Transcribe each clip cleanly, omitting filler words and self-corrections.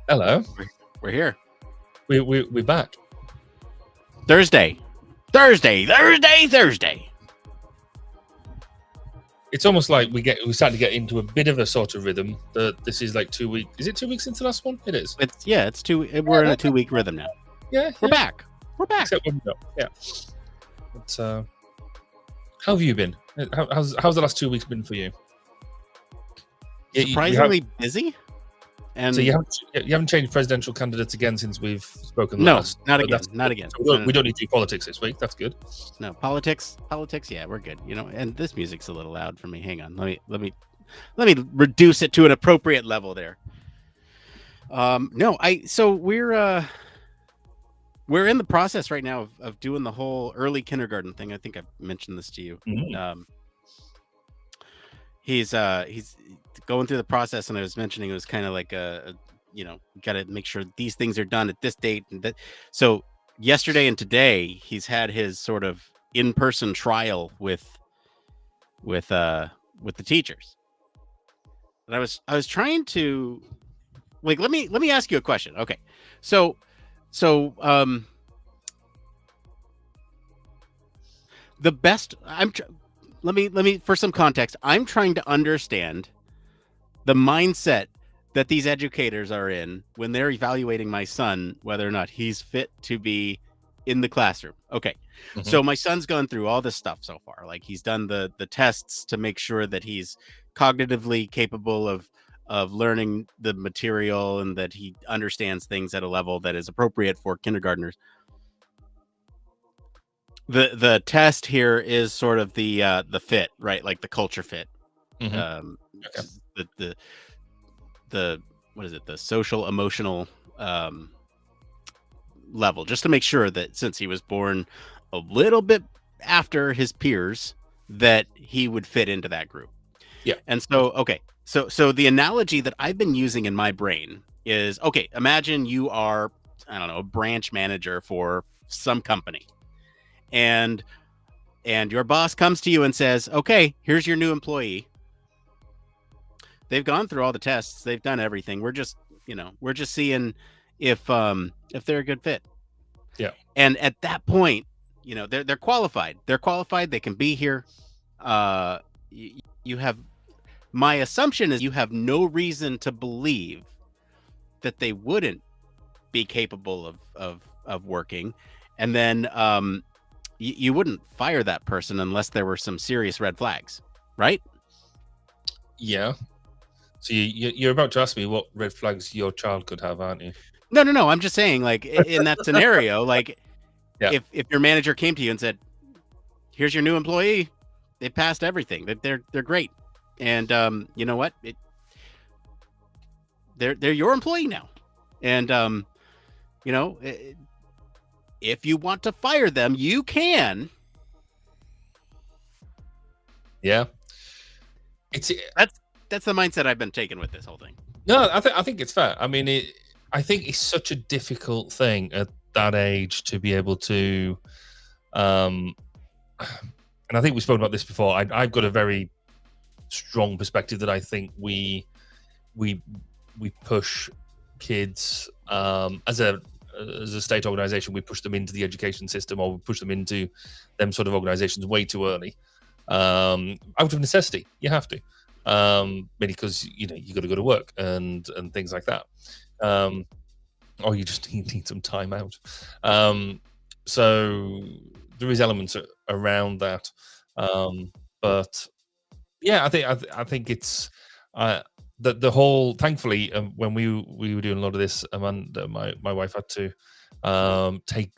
Hello. We're here. We're back. Thursday. It's almost like we start to get into a bit of a sort of rhythm. This is like 2 weeks. Is it 2 weeks since the last one? It is. It's 2. We're in a 2-week rhythm now. Yeah, We're back. Except when we're not. Yeah. But how have you been? How's the last 2 weeks been for you? Surprisingly busy. And so you haven't changed presidential candidates again since we've spoken last. Not again. So we don't need to do politics this week. That's good. No politics. Yeah, we're good. And this music's a little loud for me. Hang on. Let me reduce it to an appropriate level there. So we're in the process right now of doing the whole early kindergarten thing. I think I've mentioned this to you. Mm-hmm. He's going through the process, and I was mentioning it was kind of like got to make sure these things are done at this date and that. So yesterday and today, he's had his sort of in-person trial with the teachers. And I was trying to let me ask you a question. Okay, so the best let me for some context, I'm trying to understand the mindset that these educators are in when they're evaluating my son, whether or not he's fit to be in the classroom. Okay. Mm-hmm. So my son's gone through all this stuff so far. Like, he's done the tests to make sure that he's cognitively capable of learning the material and that he understands things at a level that is appropriate for kindergartners. The test here is sort of the fit, right? Like the culture fit. Mm-hmm. Okay. The what is it? The social emotional level, just to make sure that since he was born a little bit after his peers, that he would fit into that group. Yeah. And so, okay. So the analogy that I've been using in my brain is, okay, imagine you are, I don't know, a branch manager for some company. And your boss comes to you and says, okay, here's your new employee. They've gone through all the tests. They've done everything. We're just seeing if they're a good fit. Yeah. And at that point, they're qualified. They're qualified. They can be here. You have, my assumption is you have no reason to believe that they wouldn't be capable of working. And then you wouldn't fire that person unless there were some serious red flags, right? Yeah. So you're about to ask me what red flags your child could have, aren't you? No. I'm just saying, like, in that scenario, like, yeah. if your manager came to you and said, "Here's your new employee. They passed everything. They're great, and you know what? They're your employee now, and if you want to fire them, you can." Yeah. That's the mindset I've been taking with this whole thing. No, I think it's fair. I mean, I think it's such a difficult thing at that age to be able to, and I think we've spoken about this before. I've got a very strong perspective that I think we push kids as a state organization. We push them into the education system, or we push them into them sort of organizations way too early, out of necessity. You have to. Because you got to go to work and things like that, or you just need some time out. So there is elements around that, but yeah, I think it's the whole. Thankfully, when we were doing a lot of this, Amanda, my wife, had to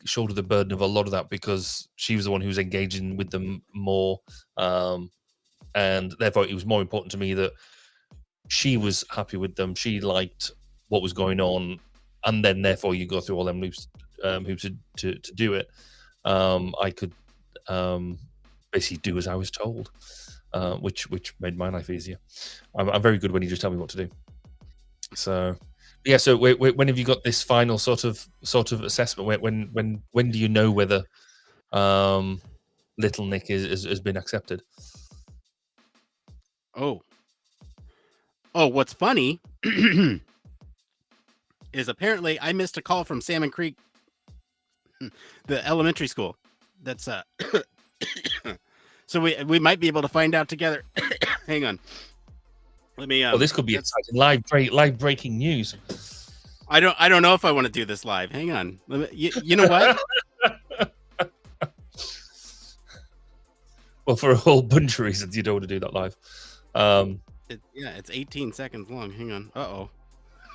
shoulder the burden of a lot of that because she was the one who was engaging with them more. And therefore, it was more important to me that she was happy with them. She liked what was going on, and then therefore you go through all them loops to do it. I could basically do as I was told, which made my life easier. I'm very good when you just tell me what to do. So yeah. So when have you got this final sort of assessment? When do you know whether little Nick has been accepted? Oh, what's funny is apparently I missed a call from Salmon Creek, the elementary school. That's so we might be able to find out together. Hang on. Let me. Well, this could be exciting. Live breaking news. I don't know if I want to do this live. Hang on. You know what? Well, for a whole bunch of reasons, you don't want to do that live. It's 18 seconds long. Hang on. Oh,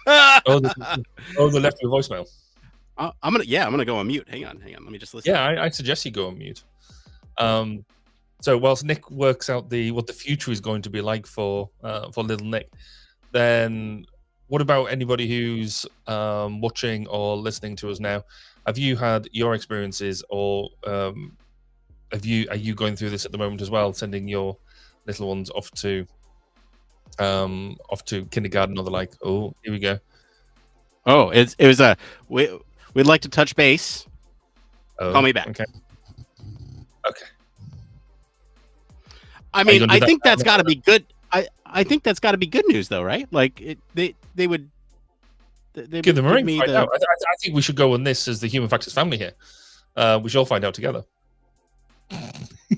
they left your voicemail. I'm gonna go on mute. Hang on. Let me just listen. Yeah, I suggest you go on mute. So whilst Nick works out what the future is going to be like for little Nick, then what about anybody who's watching or listening to us now? Have you had your experiences, or are you going through this at the moment as well, sending your little ones off to kindergarten or the like? Oh, here we go. Oh, it was we'd like to touch base. Oh, call me back. Okay. I mean, I think that's got to be good. I think that's got to be good news, though, right? Like they would give them a ring. I think we should go on this as the Human Factors family here. We should all find out together.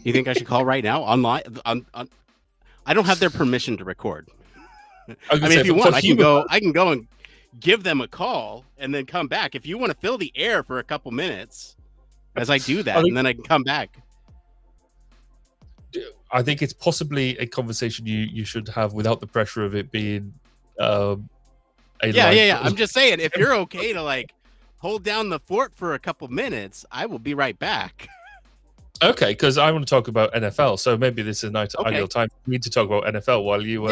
You think I should call right now online? I don't have their permission to record. I mean, if you want, I can go and give them a call and then come back. If you want to fill the air for a couple minutes as I do that, and then I can come back. I think it's possibly a conversation you should have without the pressure of it being yeah. I'm just saying, if you're okay to like hold down the fort for a couple minutes, I will be right back. Okay, because I want to talk about NFL, so maybe this is an ideal time for me to talk about NFL while you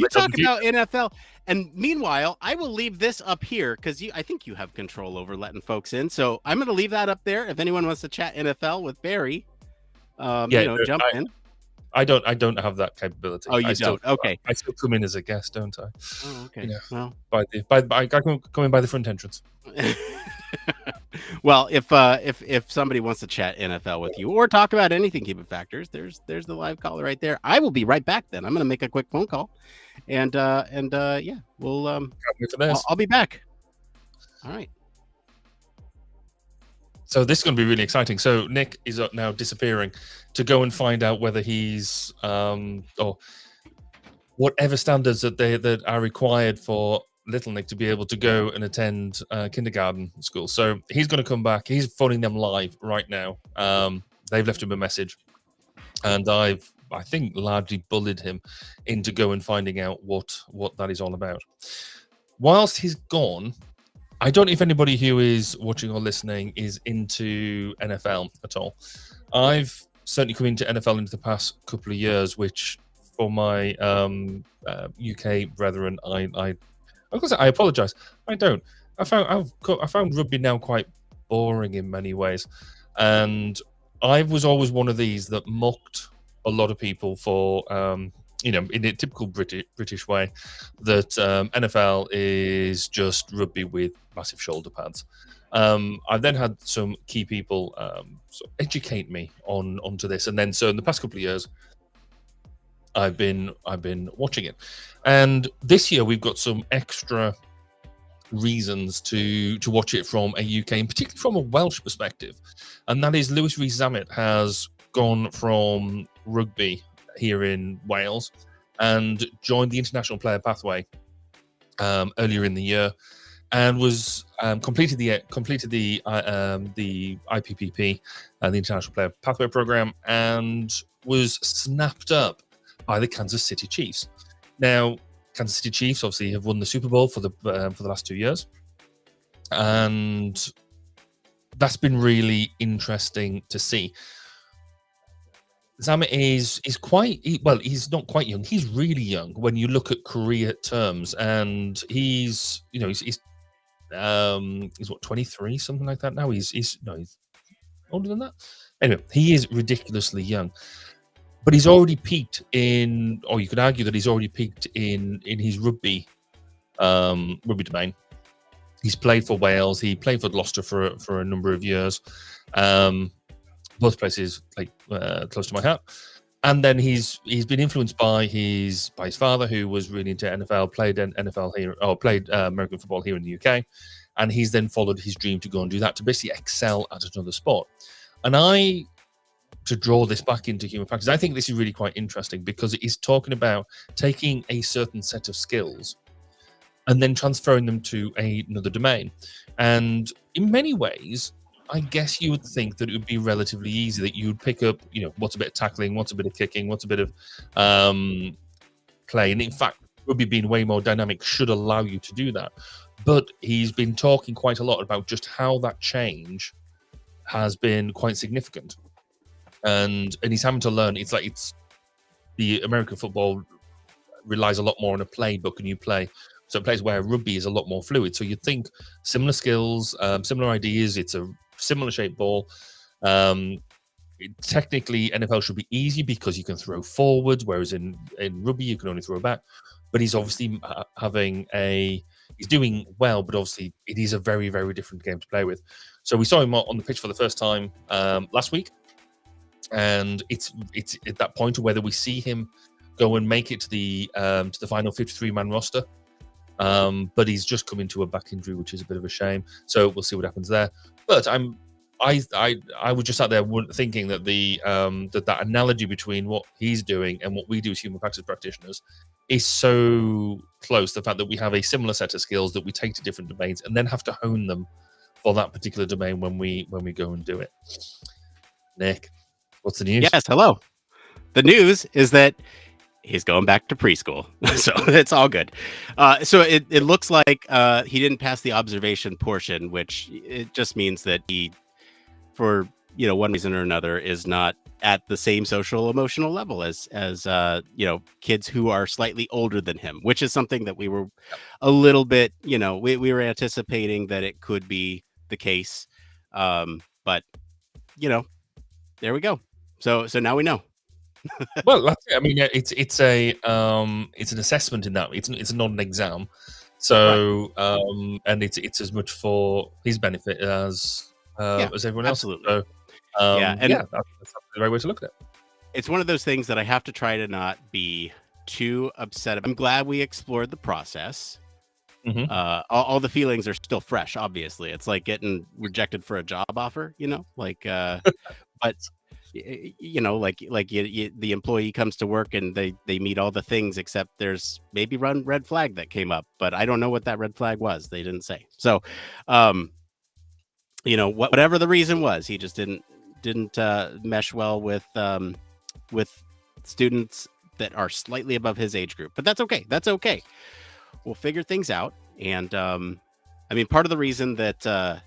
talk about NFL. And meanwhile, I will leave this up here because I think you have control over letting folks in. So I'm going to leave that up there. If anyone wants to chat NFL with Barry, jump in. I don't have that capability. Oh, you don't? Okay. I still come in as a guest, don't I? Oh, okay. Well, I come in by the front entrance. Well, if somebody wants to chat NFL with you or talk about anything Human Factors, there's the live caller right there. I will be right back. Then I'm going to make a quick phone call, and we'll I'll be back. All right. So this is going to be really exciting. So Nick is now disappearing to go and find out whether he's or whatever standards that are required for little Nick to be able to go and attend kindergarten school. So he's going to come back. He's phoning them live right now. They've left him a message, and I think largely bullied him into go and finding out what that is all about. Whilst he's gone, I don't know if anybody who is watching or listening is into NFL at all. I've certainly come into NFL into the past couple of years, which for my UK brethren, I apologize. I don't. I found rugby now quite boring in many ways, and I was always one of these that mocked a lot of people for in a typical British way, that NFL is just rugby with massive shoulder pads. I've then had some key people sort of educate me onto this, and then so in the past couple of years, I've been watching it, and this year we've got some extra reasons to watch it from a UK and particularly from a Welsh perspective, and that is Lewis Rhys-Zammit has gone from rugby here in Wales and joined the international player pathway earlier in the year, and was completed the IPPP, the International Player Pathway Program, and was snapped up by the Kansas City Chiefs. Now, Kansas City Chiefs obviously have won the Super Bowl for the last 2 years, and that's been really interesting to see. Zammit is quite well. He's not quite young. He's really young when you look at career terms, and he's what, 23, something like that now. He's older than that. Anyway, he is ridiculously young, but he's already peaked in, or you could argue that he's already peaked in his rugby domain. He's played for Wales. He played for Gloucester for a number of years. Both places like close to my heart, And then he's been influenced by his father, who was really into NFL, played NFL here, or played American football here in the UK, and he's then followed his dream to go and do that, to basically excel at another sport. And to draw this back into human factors, I think this is really quite interesting, because it is talking about taking a certain set of skills and then transferring them to another domain. And in many ways, I guess you would think that it would be relatively easy, that you would pick up, what's a bit of tackling, what's a bit of kicking, what's a bit of play. And in fact, rugby being way more dynamic should allow you to do that. But he's been talking quite a lot about just how that change has been quite significant. And he's having to learn. It's the American football relies a lot more on a playbook, and you play certain plays, where rugby is a lot more fluid. So you'd think similar skills, similar ideas. It's a similar shaped ball. Technically, NFL should be easy because you can throw forward, whereas in rugby you can only throw back. But he's obviously he's doing well, but obviously it is a very, very different game to play with. So we saw him on the pitch for the first time last week, and it's at that point of whether we see him go and make it to the final 53-man roster. But he's just come into a back injury, which is a bit of a shame. So we'll see what happens there. But I was just out there thinking that that analogy between what he's doing and what we do as human factors practitioners is so close. The fact that we have a similar set of skills that we take to different domains and then have to hone them for that particular domain when we go and do it. Nick, what's the news? Yes, hello. The news is that he's going back to preschool, so it's all good. So it looks like he didn't pass the observation portion, which it just means that he, for one reason or another, is not at the same social emotional level as kids who are slightly older than him, which is something that we were a little bit, we were anticipating that it could be the case, but there we go. So now we know. Well, that's it. I mean, it's an assessment in that it's not an exam, so right. And it's as much for his benefit as everyone else. Absolutely. So, that's the right way to look at it. It's one of those things that I have to try to not be too upset about. I'm glad we explored the process. Mm-hmm. All the feelings are still fresh. Obviously, it's like getting rejected for a job offer. But. The employee comes to work and they meet all the things, except there's maybe one red flag that came up, but I don't know what that red flag was. They didn't say. So, whatever the reason was, he just didn't mesh well with students that are slightly above his age group. But that's okay. That's okay. We'll figure things out. And part of the reason that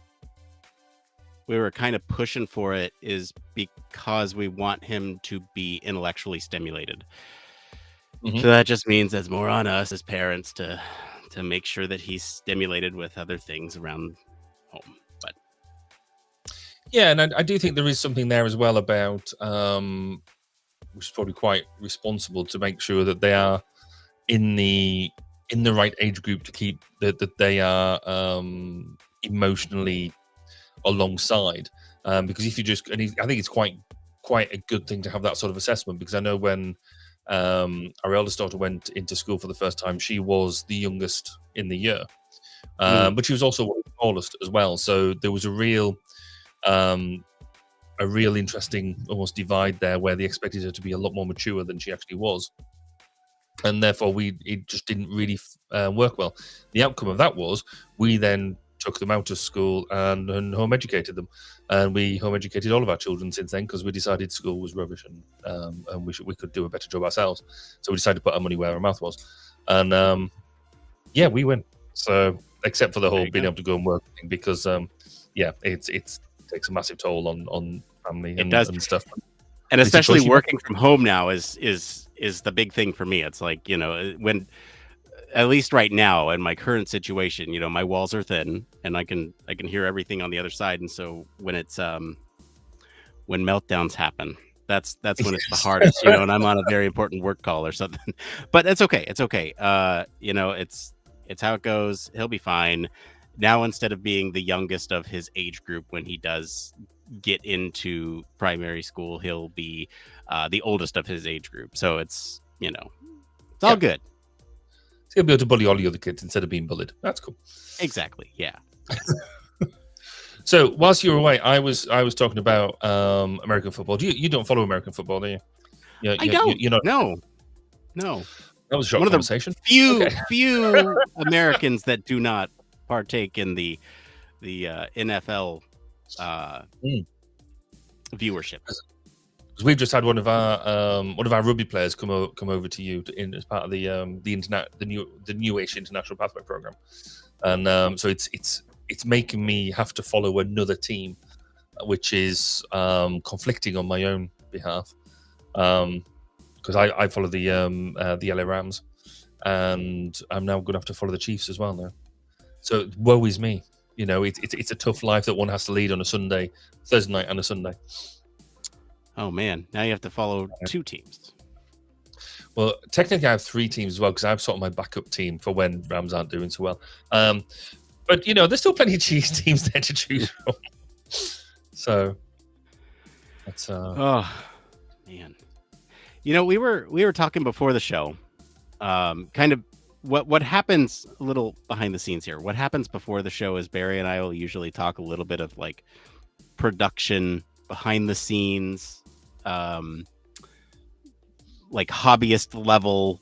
we were kind of pushing for it is because we want him to be intellectually stimulated. Mm-hmm. So that just means it's more on us as parents to make sure that he's stimulated with other things around home. But yeah, and I do think there is something there as well about which is probably quite responsible, to make sure that they are in the right age group, to keep that they are emotionally alongside, because if you just, and I think it's quite a good thing to have that sort of assessment, because I know when our eldest daughter went into school for the first time, she was the youngest in the year, but she was also one of the smallest as well. So there was a real interesting almost divide there, where they expected her to be a lot more mature than she actually was, and therefore it just didn't really work well. The outcome of that was we then took them out of school and home educated them, and we home educated all of our children since then, because we decided school was rubbish, and we could do a better job ourselves. So we decided to put our money where our mouth was, and we win. So except for the whole being able to go and work thing, because it takes a massive toll on family and stuff, and especially working from home now is the big thing for me. It's like, when, at least right now in my current situation, my walls are thin and I can hear everything on the other side. And so when it's when meltdowns happen, that's when it's the hardest, and I'm on a very important work call or something. But it's okay. It's okay. It's how it goes. He'll be fine. Now, instead of being the youngest of his age group when he does get into primary school, he'll be the oldest of his age group. So it's it's all good. He's gonna be able to bully all the other kids instead of being bullied. That's cool. Exactly. Yeah. So whilst you were away, I was talking about American football. You don't follow American football, do you? I don't. You're not. No. That was a short One of conversation. the few Americans that do not partake in the NFL viewership. Because we've just had one of our rugby players come over to you as part of the newish international pathway program, and so it's making me have to follow another team, which is conflicting on my own behalf, because I follow the LA Rams, and I'm now going to have to follow the Chiefs as well now. So woe is me. It's a tough life that one has to lead on a Sunday, Thursday night, and a Sunday. Oh man, now you have to follow two teams. Well, technically I have three teams as well, because I've sort of my backup team for when Rams aren't doing so well. But there's still plenty of Chiefs teams there to choose from. So that's oh man. We were talking before the show, kind of what happens a little behind the scenes here. What happens before the show is Barry and I will usually talk a little bit of like production behind the scenes, like hobbyist level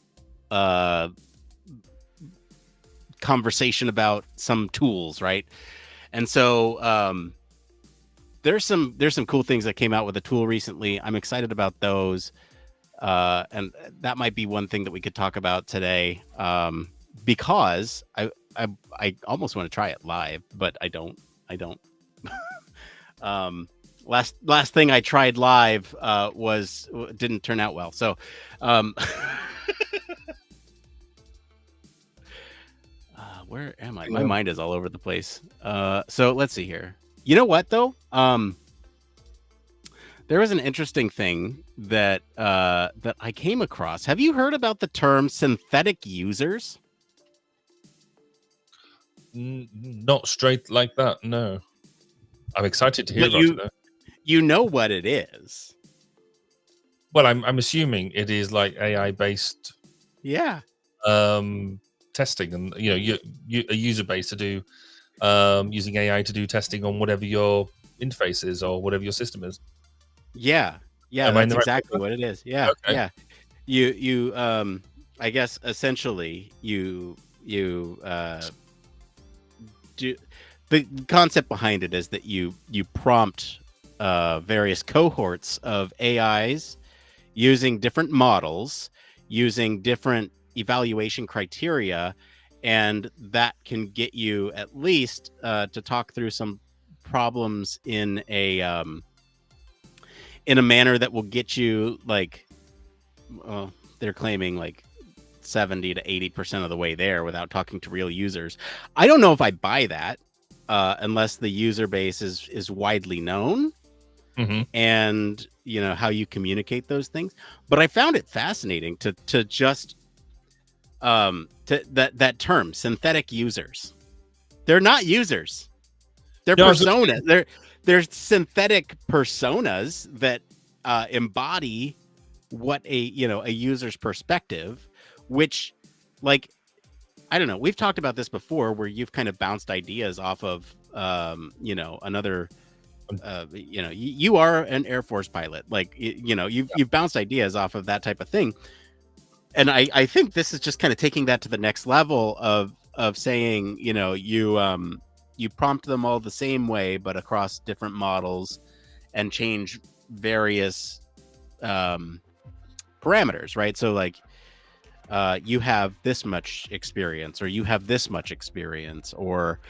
conversation about some tools, right? And so there's some cool things that came out with a tool recently. I'm excited about those, and that might be one thing that we could talk about today, because I almost want to try it live, but I don't. Last thing I tried live didn't turn out well. So where am I? My mind is all over the place. So let's see here. You know what though? There was an interesting thing that I came across. Have you heard about the term synthetic users? Not straight like that. No, I'm excited to hear about it though. You know what it is. Well, I'm assuming it is like AI based. Yeah. Testing, and a user base to do using AI to do testing on whatever your interface is or whatever your system is. Yeah, that's exactly what it is. Yeah, okay. Yeah. You I guess essentially you do. The concept behind it is that you prompt various cohorts of AIs using different models, using different evaluation criteria, and that can get you at least to talk through some problems in a manner that will get you like, they're claiming like 70 to 80% of the way there without talking to real users. I don't know if I buy that unless the user base is widely known. Mm-hmm. And how you communicate those things. But I found it fascinating to just that term, synthetic users. They're not users. They're personas. They're synthetic personas that embody what a user's perspective, which, like, I don't know. We've talked about this before, where you've kind of bounced ideas off of another. You are an Air Force pilot, like you've bounced ideas off of that type of thing, and I think this is just kind of taking that to the next level of saying you prompt them all the same way but across different models and change various parameters, right? So like you have this much experience, or you have this much experience, or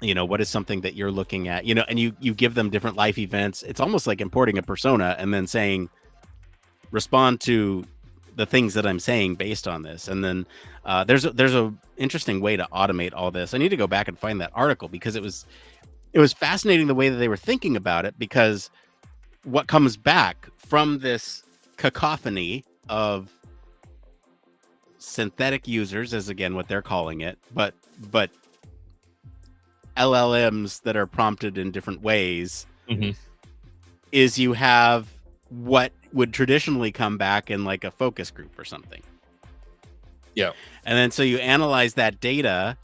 what is something that you're looking at, and you give them different life events. It's almost like importing a persona and then saying, respond to the things that I'm saying based on this. And then there's a interesting way to automate all this. I need to go back and find that article, because it was fascinating the way that they were thinking about it, because what comes back from this cacophony of synthetic users is, again, what they're calling it, but LLMs that are prompted in different ways, mm-hmm. is you have what would traditionally come back in like a focus group or something. Yeah. And then so you analyze that data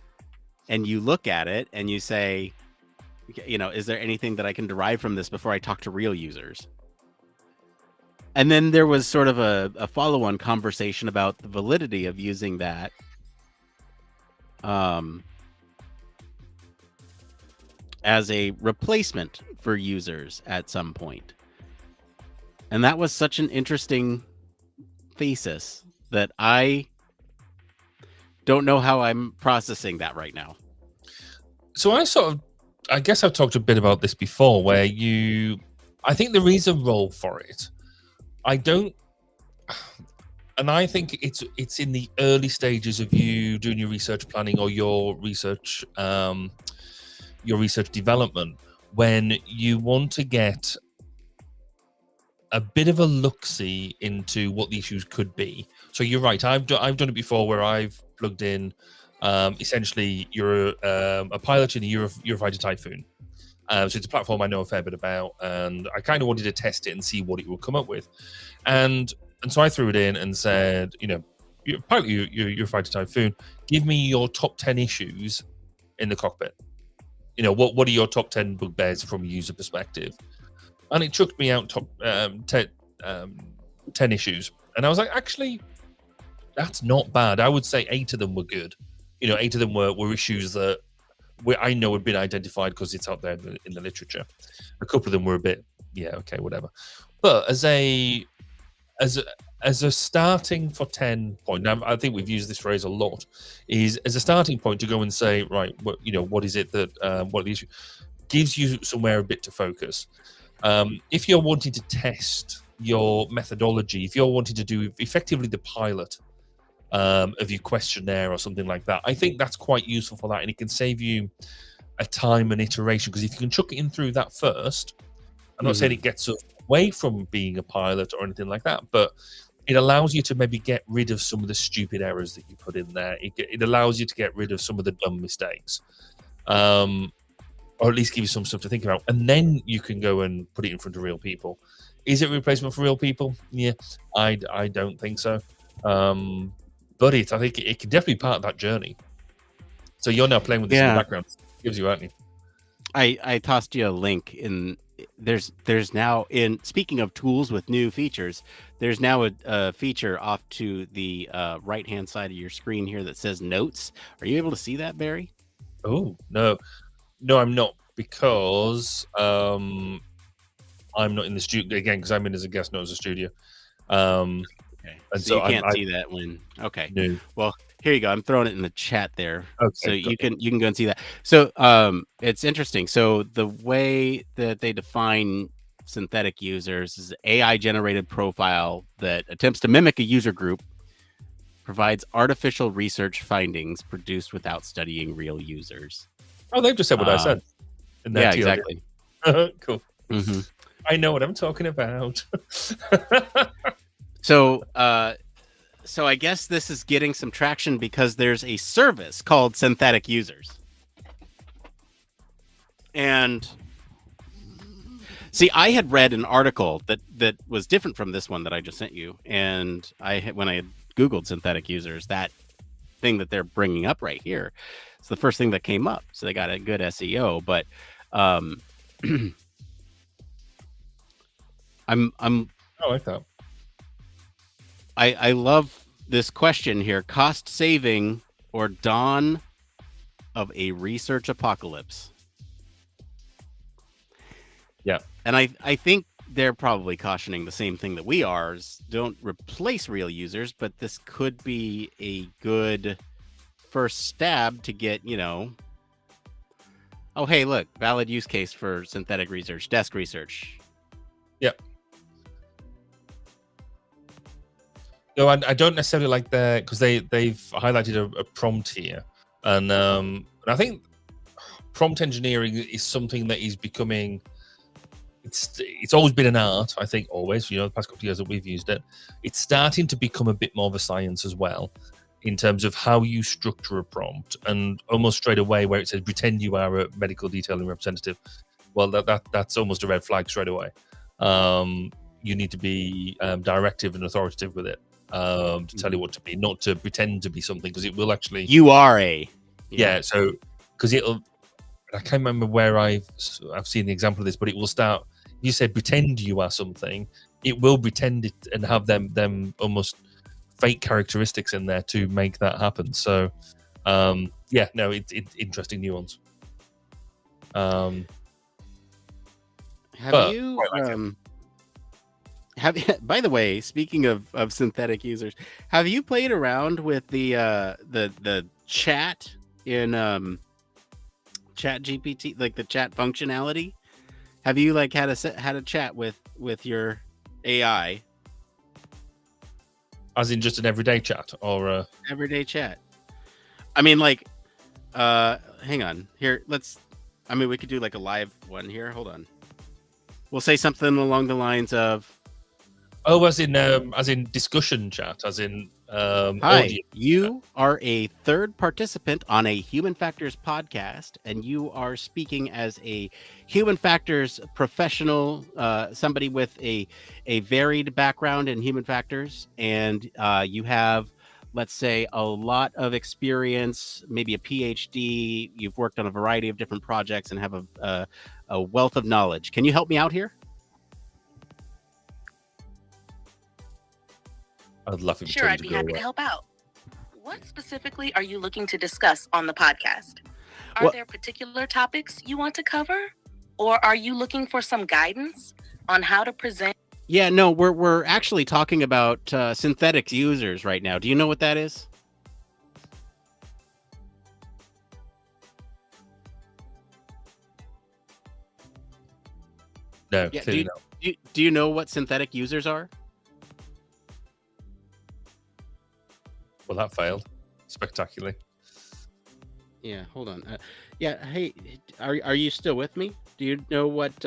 and you look at it and you say, is there anything that I can derive from this before I talk to real users? And then there was sort of a follow-on conversation about the validity of using that as a replacement for users at some point. And that was such an interesting thesis that I don't know how I'm processing that right now. So I guess I've talked a bit about this before, where I think there is a role for it. I think it's in the early stages of you doing your research planning or your research development, when you want to get a bit of a look-see into what the issues could be. So you're right. I've done it before, where I've plugged in essentially you're a pilot in a Eurofighter Typhoon. So it's a platform I know a fair bit about, and I kind of wanted to test it and see what it would come up with. And so I threw it in and said, you're pilot your Fighter Typhoon, give me your top 10 issues in the cockpit. What are your top 10 bugbears from a user perspective? And it chucked me out top 10 issues. And I was like, actually, that's not bad. I would say 8 of them were good. 8 of them were issues that I know had been identified because it's out there in the literature. A couple of them were a bit, okay, whatever. But as a starting for 10 point, now I think we've used this phrase a lot, is as a starting point to go and say, right, what is it that what are the issues, gives you somewhere a bit to focus. If you're wanting to test your methodology, if you're wanting to do effectively the pilot of your questionnaire or something like that, I think that's quite useful for that, and it can save you a time and iteration, because if you can chuck it in through that first, I'm not saying it gets us away from being a pilot or anything like that, but it allows you to maybe get rid of some of the stupid errors that you put in there. It allows you to get rid of some of the dumb mistakes, or at least give you some stuff to think about, and then you can go and put it in front of real people. Is it a replacement for real people? Yeah, I don't think so. But I think it can definitely be part of that journey. So you're now playing with this in the background. It gives you, aren't you? I tossed you a link in. There's now, in speaking of tools with new features, there's now a feature off to the right hand side of your screen here that says notes. Are you able to see that, Barry? Oh no, I'm not, because I'm not in the studio again, because I'm in as a guest, not as a studio. Okay. And so you can't see that when. Okay. No. Well, here you go. I'm throwing it in the chat there, okay, so you can go and see that. So it's interesting. So the way that they define synthetic users is AI generated profile that attempts to mimic a user group, provides artificial research findings produced without studying real users. Oh, they've just said what I said. Yeah, exactly. Cool. Mm-hmm. I know what I'm talking about. So I guess this is getting some traction because there's a service called Synthetic Users. And see, I had read an article that was different from this one that I just sent you. And when I had Googled Synthetic Users, that thing that they're bringing up right here, it's the first thing that came up. So they got a good SEO, but I like that. I love this question here: cost saving or dawn of a research apocalypse? Yeah. And I think they're probably cautioning the same thing that we are, is don't replace real users, but this could be a good first stab to get, oh, hey, look, valid use case for synthetic research, desk research. Yep. No, I don't necessarily like that, because they've highlighted a prompt here, and I think prompt engineering is something that is becoming. It's always been an art, I think, always. The past couple of years that we've used it, it's starting to become a bit more of a science as well, in terms of how you structure a prompt, and almost straight away where it says pretend you are a medical detailing representative. Well, that's almost a red flag straight away. you need to be directive and authoritative with it, to tell you what to be, not to pretend to be something, because it will actually. You are a. Yeah. So because it'll. I can't remember where I've seen the example of this, but it will start. You say pretend you are something, it will pretend it and have them almost fake characteristics in there to make that happen. So yeah, no, it's interesting nuance. Have you by the way, speaking of synthetic users, have you played around with the chat in Chat GPT, like the chat functionality? Have you like had a chat with your AI? As in just an everyday chat or everyday chat? I mean, like, hang on here. We could do like a live one here. Hold on. We'll say something along the lines of, as in discussion chat, as in hi, audio. You are a third participant on a Human Factors podcast, and you are speaking as a Human Factors professional, somebody with a varied background in Human Factors, and you have, let's say, a lot of experience, maybe a PhD. You've worked on a variety of different projects and have a wealth of knowledge. Can you help me out here? I'd love it. Sure, I'd be happy to help out. What specifically are you looking to discuss on the podcast? Are there particular topics you want to cover? Or are you looking for some guidance on how to present? Yeah, no, we're actually talking about synthetic users right now. Do you know what that is? No, yeah, clearly no. Do you know what synthetic users are? Well, that failed spectacularly. Yeah, hold on. Yeah, hey, are you still with me? Do you know what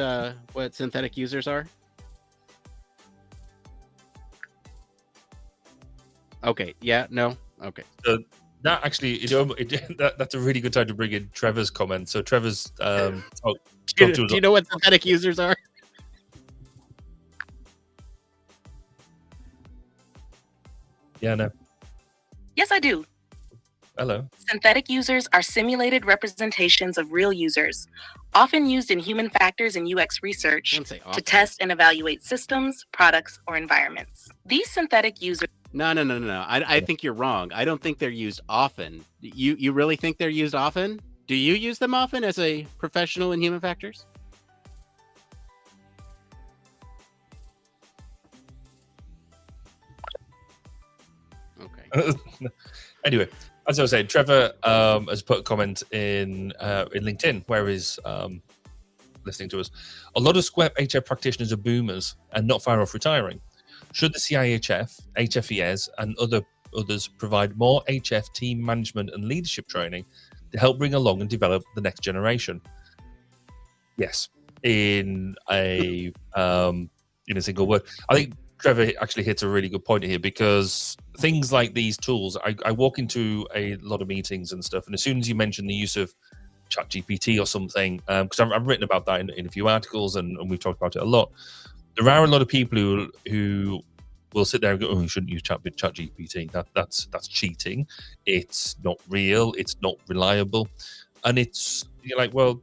synthetic users are? Okay. Yeah. No. Okay. So that actually, that's a really good time to bring in Trevor's comment. So Trevor's do you know what synthetic users are? Yeah, no. Yes, I do. Hello. Synthetic users are simulated representations of real users, often used in human factors and UX research to test and evaluate systems, products, or environments. These synthetic users... No. I think you're wrong. I don't think they're used often. You really think they're used often? Do you use them often as a professional in human factors? Okay. Anyway, as I was saying, Trevor has put a comment in LinkedIn where he's listening to us. A lot of SQUEP HF practitioners are boomers and not far off retiring. Should the CIHF, HFES, and others provide more HF team management and leadership training to help bring along and develop the next generation? Yes, in a single word. I think Trevor actually hits a really good point here, because things like these tools, I walk into a lot of meetings and stuff, and as soon as you mention the use of ChatGPT or something, because I've written about that in a few articles and we've talked about it a lot, there are a lot of people who will sit there and go, "Oh, you shouldn't use ChatGPT. That's cheating. It's not real. It's not reliable." And you're like, well,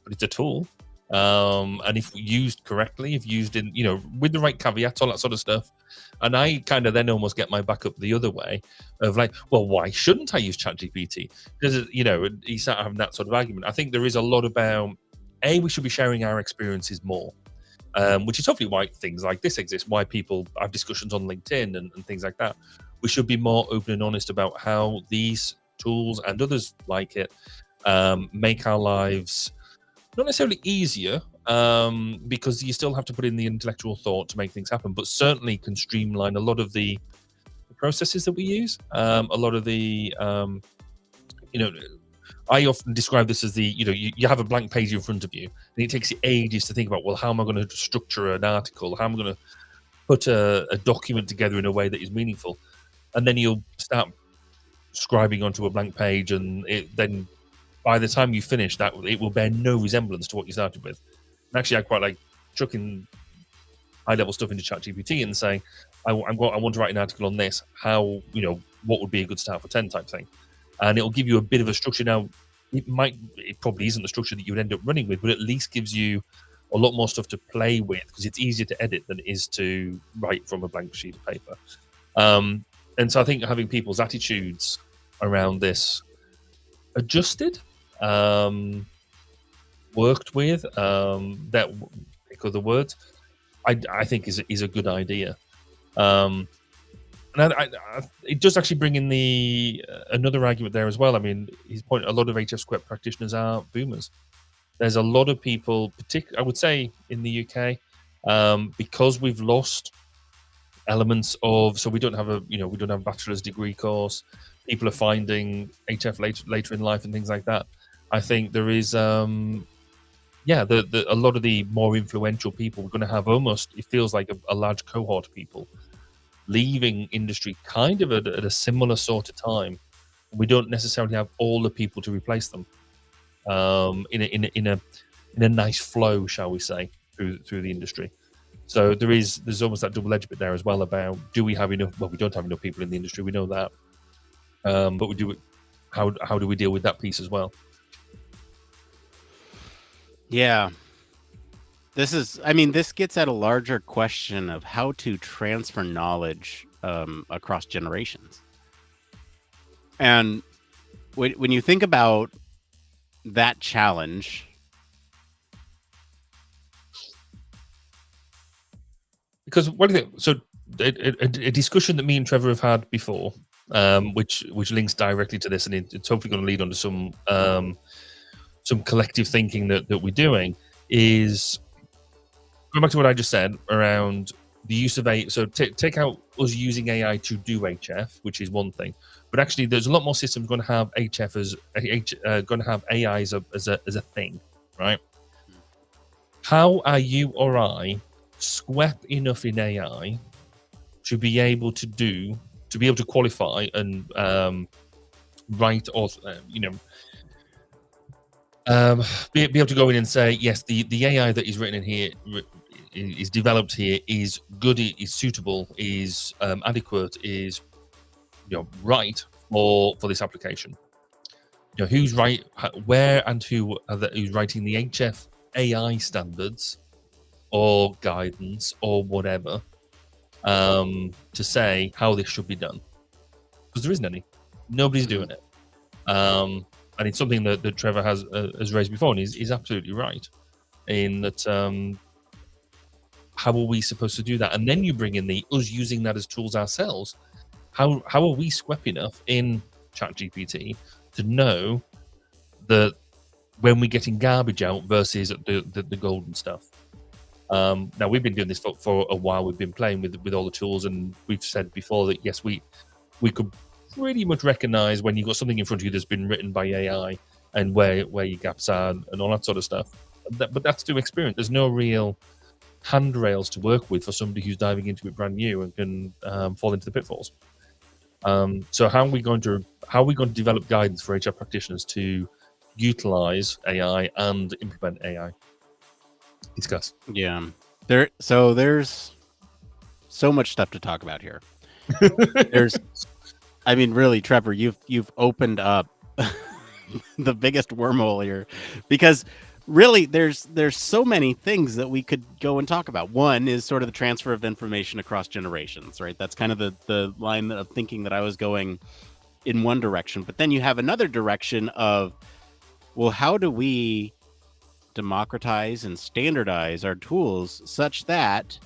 but it's a tool. And if used correctly, if used in, with the right caveats, all that sort of stuff. And I kind of then almost get my back up the other way of like, well, why shouldn't I use ChatGPT? Because, you start having that sort of argument. I think there is a lot about, we should be sharing our experiences more, which is hopefully why things like this exist, why people have discussions on LinkedIn and things like that. We should be more open and honest about how these tools and others like it make our lives not necessarily easier, because you still have to put in the intellectual thought to make things happen, but certainly can streamline a lot of the processes that we use. A lot of the, I often describe this as you have a blank page in front of you, and it takes you ages to think about, well, how am I going to structure an article? How am I going to put a document together in a way that is meaningful? And then you'll start scribing onto a blank page, and then by the time you finish that, it will bear no resemblance to what you started with. And actually, I quite like chucking high-level stuff into ChatGPT and say, I want to write an article on this. How, what would be a good start for 10 type thing, and it'll give you a bit of a structure. Now, it probably isn't the structure that you would end up running with, but at least gives you a lot more stuff to play with, because it's easier to edit than it is to write from a blank sheet of paper. And so I think having people's attitudes around this adjusted, worked with, that pick other words, I think is a good idea. And it does actually bring in another argument there as well. I mean, his point: a lot of HF Square practitioners are boomers. There's a lot of people, I would say, in the UK, because we've lost elements of. So we don't have a bachelor's degree course. People are finding HF later in life and things like that. I think there is, a lot of the more influential people, we're going to have almost, it feels like a large cohort of people leaving industry kind of at a similar sort of time. We don't necessarily have all the people to replace them in a nice flow, shall we say, through the industry. So there's almost that double-edged bit there as well about, do we have enough? Well, we don't have enough people in the industry, we know that, but we do. How do we deal with that piece as well? Yeah. This gets at a larger question of how to transfer knowledge across generations. And when you think about that challenge, because what do you think? So a discussion that me and Trevor have had before, which links directly to this, and it's hopefully going to lead on to some collective thinking that we're doing, is going back to what I just said around the use of AI. So take out us using AI to do HF, which is one thing, but actually there's a lot more systems going to have HF going to have AI as a thing, right? How are you or I squep enough in AI to be able to qualify and write, or be able to go in and say, yes, the AI that is written in here, is developed here, is good, is suitable, is adequate, is right for this application. Who's right, where and who's writing the HF AI standards or guidance or whatever, to say how this should be done, because there isn't any. Nobody's doing it. And it's something that Trevor has raised before, and he's absolutely right in that. How are we supposed to do that? And then you bring in us using that as tools ourselves. How are we squep enough in ChatGPT to know that when we're getting garbage out versus the golden stuff? Now, we've been doing this for a while. We've been playing with all the tools, and we've said before that yes, we could pretty much recognize when you've got something in front of you that's been written by AI and where your gaps are and all that sort of stuff. But that's through experience. There's no real handrails to work with for somebody who's diving into it brand new and can fall into the pitfalls. So how are we going to develop guidance for HR practitioners to utilize AI and implement AI? Discuss. Yeah, there's so much stuff to talk about here. Really, Trevor, you've opened up the biggest wormhole here, because really there's so many things that we could go and talk about. One is sort of the transfer of information across generations, right? That's kind of the line of thinking that I was going in one direction. But then you have another direction of, well, how do we democratize and standardize our tools such that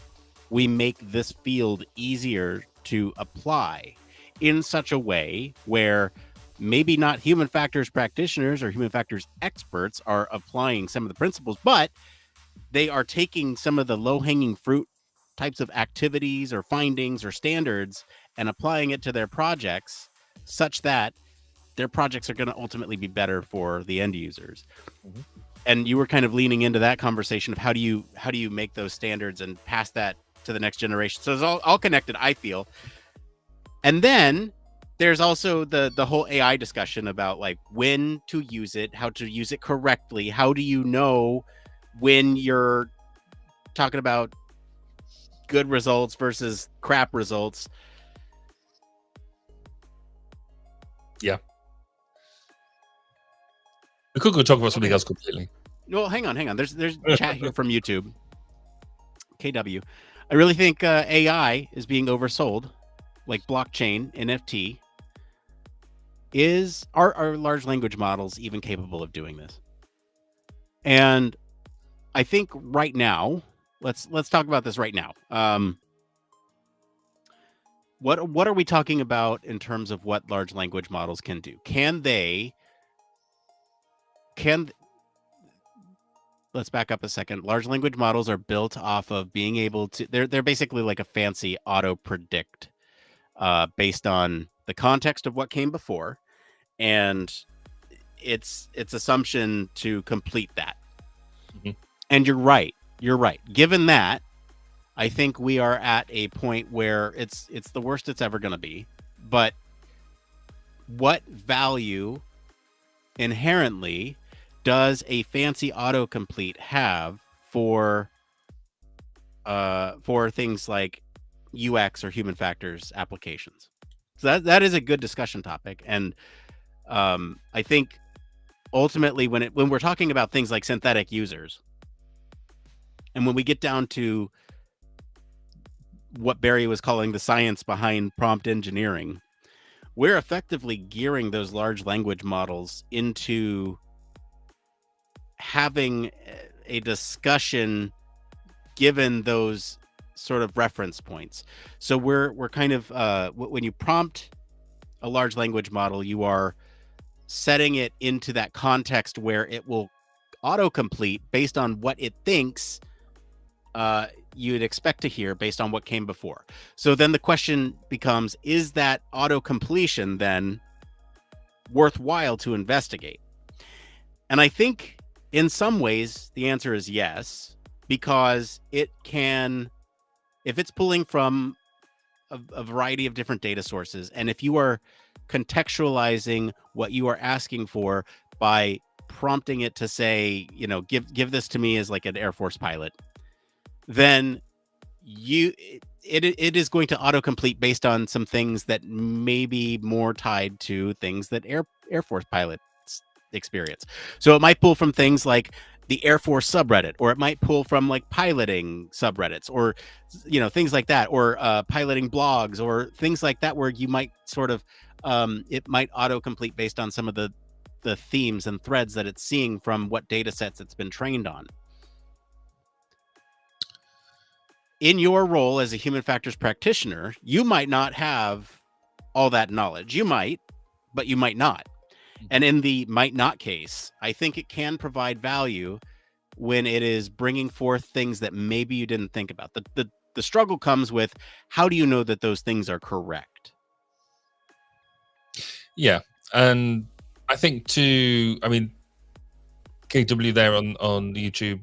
we make this field easier to apply in such a way where maybe not human factors practitioners or human factors experts are applying some of the principles, but they are taking some of the low-hanging fruit types of activities or findings or standards and applying it to their projects such that their projects are going to ultimately be better for the end users. Mm-hmm. And you were kind of leaning into that conversation of how do you make those standards and pass that to the next generation. So it's all connected, I feel. And then there's also the whole AI discussion about like when to use it, how to use it correctly. How do you know when you're talking about good results versus crap results. Yeah. We could go talk about something else completely. No, hang on. There's chat here from YouTube. KW. I really think AI is being oversold, like blockchain, NFT. Are large language models even capable of doing this? And I think right now, let's talk about this right now. What are we talking about in terms of what large language models can do? Let's back up a second. Large language models are built off of being able to, they're basically like a fancy auto predict based on the context of what came before and its assumption to complete that. Mhm. And you're right. Given that, I think we are at a point where it's the worst it's ever going to be. But what value inherently does a fancy autocomplete have for things like UX or human factors applications? So that is a good discussion topic, and I think ultimately when we're talking about things like synthetic users, and when we get down to what Barry was calling the science behind prompt engineering, we're effectively gearing those large language models into having a discussion given those sort of reference points. So we're kind of when you prompt a large language model, you are setting it into that context where it will autocomplete based on what it thinks you'd expect to hear based on what came before. So then the question becomes, is that autocompletion then worthwhile to investigate? And I think in some ways the answer is yes, because it can, if it's pulling from a variety of different data sources, and if you are contextualizing what you are asking for by prompting it to say, give this to me as like an Air Force pilot, then it is going to autocomplete based on some things that may be more tied to things that Air Force pilots experience. So it might pull from things like the Air Force subreddit, or it might pull from like piloting subreddits, or things like that, or piloting blogs, or things like that, where you might sort of it might autocomplete based on some of the themes and threads that it's seeing from what data sets it's been trained on. In your role as a human factors practitioner, you might not have all that knowledge. You might, but you might not. And in the might not case, I think it can provide value when it is bringing forth things that maybe you didn't think about. The struggle comes with, how do you know that those things are correct? Yeah. And I think KW there on YouTube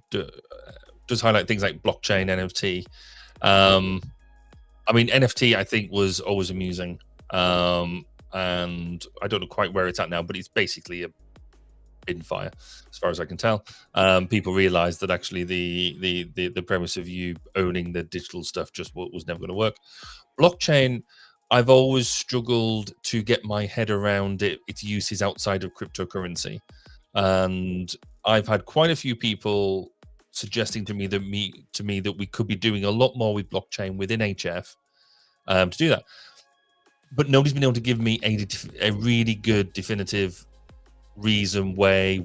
does highlight things like blockchain, NFT. NFT I think was always amusing. And I don't know quite where it's at now, but it's basically a bin fire, as far as I can tell. People realized that actually the premise of you owning the digital stuff just was never going to work. Blockchain, I've always struggled to get my head around its uses outside of cryptocurrency, and I've had quite a few people suggesting to me that we could be doing a lot more with blockchain within HF to do that. But nobody's been able to give me a really good definitive reason why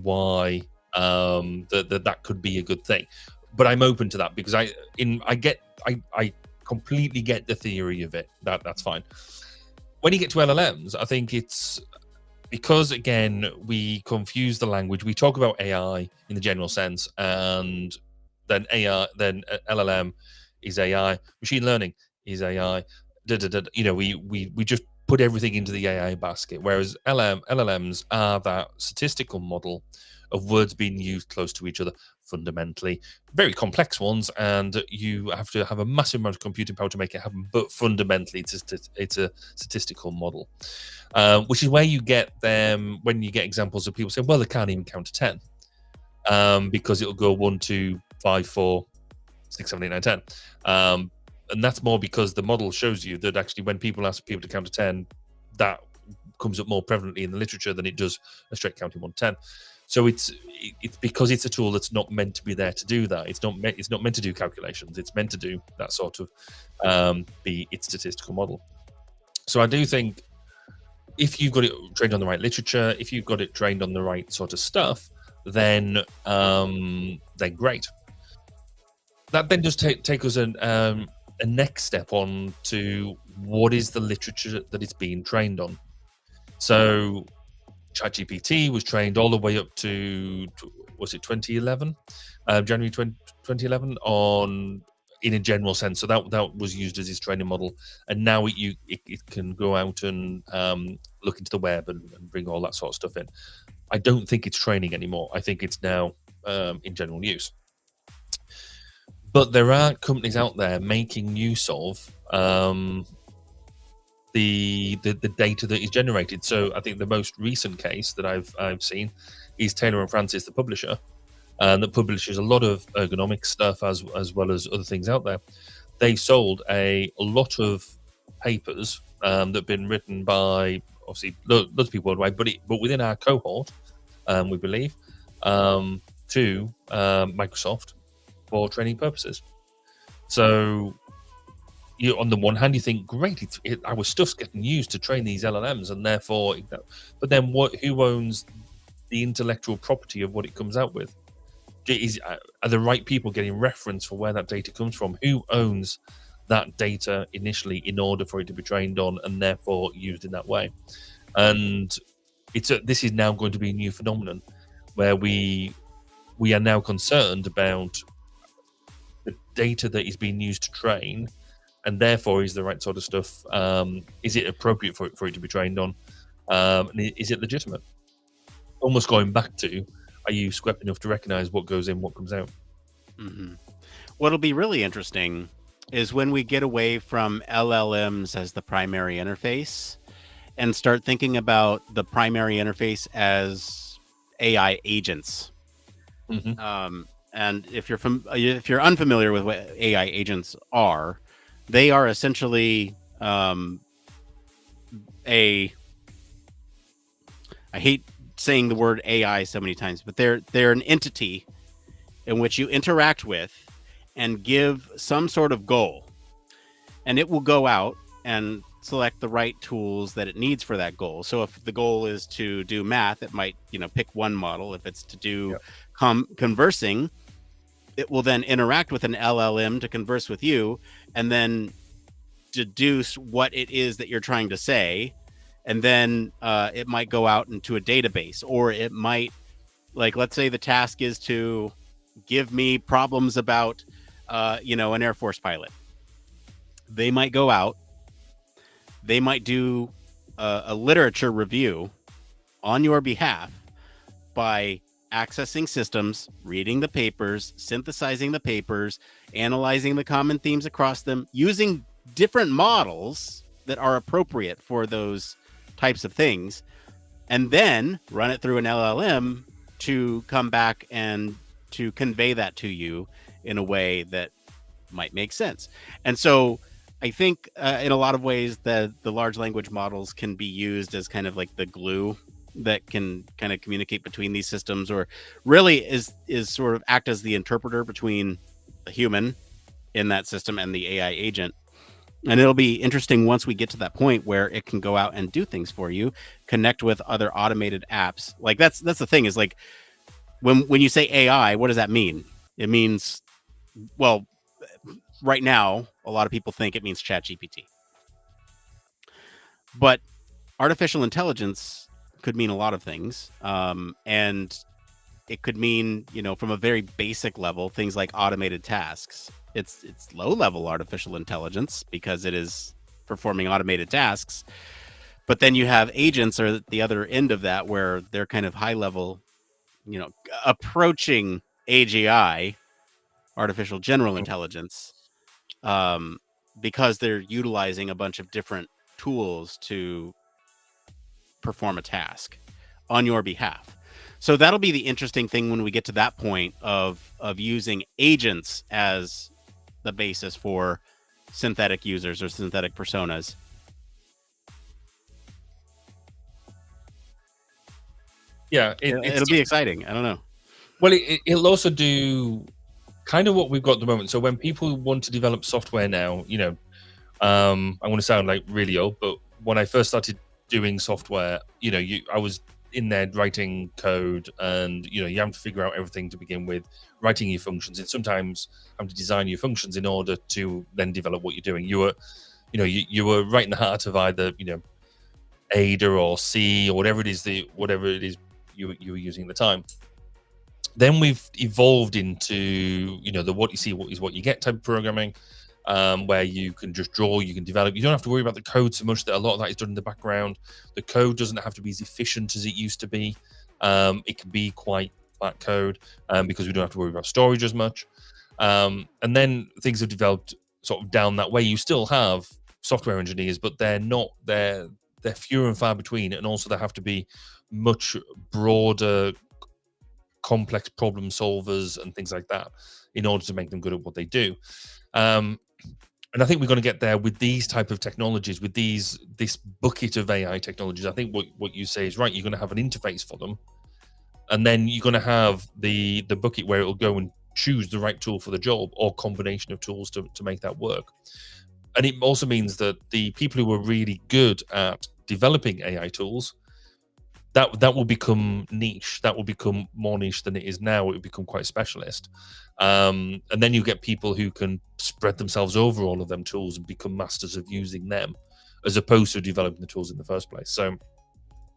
that could be a good thing. But I'm open to that, because I completely get the theory of it. That's fine. When you get to LLMs, I think it's because, again, we confuse the language. We talk about AI in the general sense, and then LLM is AI, machine learning is AI. We just put everything into the AI basket, whereas LLMs are that statistical model of words being used close to each other, fundamentally very complex ones, and you have to have a massive amount of computing power to make it happen, but fundamentally it's a statistical model, which is where you get them when you get examples of people saying, well, they can't even count to 10 because it'll go 1, 2, 5, 4, 6, 7, 8, 9, 10. and that's more because the model shows you that actually when people ask people to count to 10, that comes up more prevalently in the literature than it does a straight counting 1 to 10. So it's because it's a tool that's not meant to be there to do that. It's not meant to do calculations. It's meant to do that sort of be its statistical model. So I do think if you've got it trained on the right literature, if you've got it trained on the right sort of stuff, then great. That then does take us a next step on to what is the literature that it's being trained on. So ChatGPT was trained all the way up to was it 2011, January 2011, on in a general sense. So that was used as his training model, and now it can go out and look into the web and bring all that sort of stuff in. I don't think it's training anymore. I think it's now in general use. But there are companies out there making use of the data that is generated. So I think the most recent case that I've seen is Taylor & Francis, the publisher, that publishes a lot of ergonomic stuff as well as other things out there. They sold a lot of papers that have been written by obviously lots of people worldwide, but within our cohort, we believe, to Microsoft for training purposes. So on the one hand, you think, great, our stuff's getting used to train these LLMs, and therefore, but then who owns the intellectual property of what it comes out with? Are the right people getting reference for where that data comes from? Who owns that data initially in order for it to be trained on and therefore used in that way? And this is now going to be a new phenomenon where we are now concerned about the data that is being used to train, and therefore is the right sort of stuff. Is it appropriate for it to be trained on? Is it legitimate? Almost going back to, are you squep enough to recognize what goes in, what comes out? Mm-hmm. What'll be really interesting is when we get away from LLMs as the primary interface and start thinking about the primary interface as AI agents. Mm-hmm. And if you're unfamiliar with what AI agents are, they are essentially I hate saying the word AI so many times, but they're an entity in which you interact with and give some sort of goal, and it will go out and select the right tools that it needs for that goal. So if the goal is to do math, it might pick one model. If it's to do conversing, it will then interact with an LLM to converse with you and then deduce what it is that you're trying to say. And then it might go out into a database, or it might, like, let's say the task is to give me problems about, an Air Force pilot. They might go out, they might do a literature review on your behalf by accessing systems, reading the papers, synthesizing the papers, analyzing the common themes across them, using different models that are appropriate for those types of things, and then run it through an LLM to come back and to convey that to you in a way that might make sense. And so I think in a lot of ways the large language models can be used as kind of like the glue that can kind of communicate between these systems, or really is sort of act as the interpreter between the human in that system and the AI agent. And it'll be interesting once we get to that point where it can go out and do things for you, connect with other automated apps. Like that's the thing, is like when you say AI, what does that mean? It means, well, right now, a lot of people think it means ChatGPT. But artificial intelligence could mean a lot of things. And it could mean, from a very basic level, things like automated tasks. It's low-level artificial intelligence because it is performing automated tasks. But then you have agents are at the other end of that, where they're kind of high-level, approaching AGI, artificial general intelligence, because they're utilizing a bunch of different tools to perform a task on your behalf. So that'll be the interesting thing when we get to that point of using agents as the basis for synthetic users or synthetic personas. Yeah, It'll be exciting. I don't know. Well, it'll also do kind of what we've got at the moment. So when people want to develop software now, I'm going to sound like really old, but when I first started doing software, I was in there writing code, and you have to figure out everything to begin with, writing your functions, and sometimes having to design your functions in order to then develop what you're doing. You were right in the heart of either Ada or C or whatever it is you were using at the time. Then we've evolved into the what you see is what you get type of programming, where you can just draw, you can develop. You don't have to worry about the code so much. That a lot of that is done in the background. The code doesn't have to be as efficient as it used to be. It can be quite flat code because we don't have to worry about storage as much. And then things have developed sort of down that way. You still have software engineers, but they're fewer and far between, and also they have to be much broader, complex problem solvers and things like that in order to make them good at what they do. And I think we're going to get there with these type of technologies, with this bucket of AI technologies. I think what you say is right. You're going to have an interface for them, and then you're going to have the bucket where it'll go and choose the right tool for the job, or combination of tools to make that work. And it also means that the people who are really good at developing AI tools, that will become niche. That will become more niche than it is now. It will become quite specialist. And then you get people who can spread themselves over all of them tools and become masters of using them, as opposed to developing the tools in the first place. So,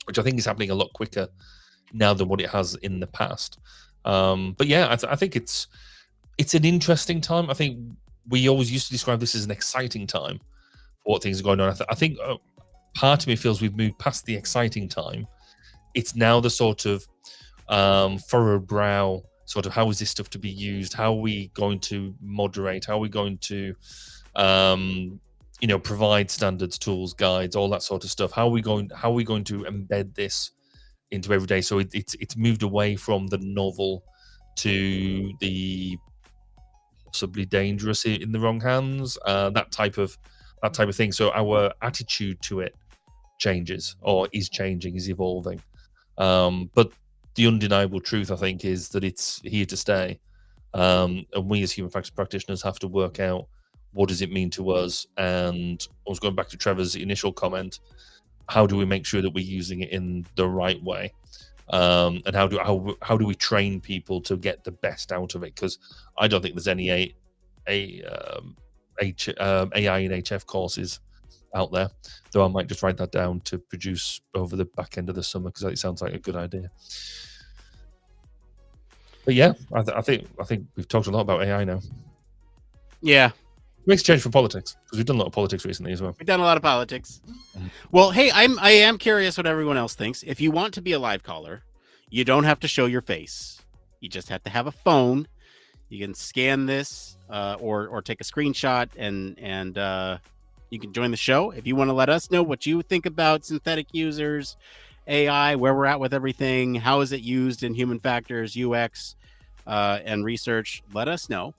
which I think is happening a lot quicker now than what it has in the past. But yeah, I think it's an interesting time. I think we always used to describe this as an exciting time for what things are going on. I think part of me feels we've moved past the exciting time. It's now the sort of furrowed brow, sort of how is this stuff to be used? How are we going to moderate? How are we going to, provide standards, tools, guides, all that sort of stuff? How are we going to embed this into every day? So it's moved away from the novel to the possibly dangerous in the wrong hands, that type of thing. So our attitude to it changes, or is changing, is evolving. But the undeniable truth, I think, is that it's here to stay. And we as human factors practitioners have to work out what does it mean to us. And I was going back to Trevor's initial comment, how do we make sure that we're using it in the right way? And how do we train people to get the best out of it? Because I don't think there's any AI and HF courses out there, though I might just write that down to produce over the back end of the summer, because it sounds like a good idea. But yeah, I think we've talked a lot about AI now. Yeah, it makes a change for politics, because we've done a lot of politics recently as well. We've done a lot of politics. Well, hey, I am curious what everyone else thinks. If you want to be a live caller, you don't have to show your face. You just have to have a phone. You can scan this or take a screenshot and you can join the show. If you want to let us know what you think about synthetic users, AI, where we're at with everything, how is it used in human factors, UX, and research, let us know.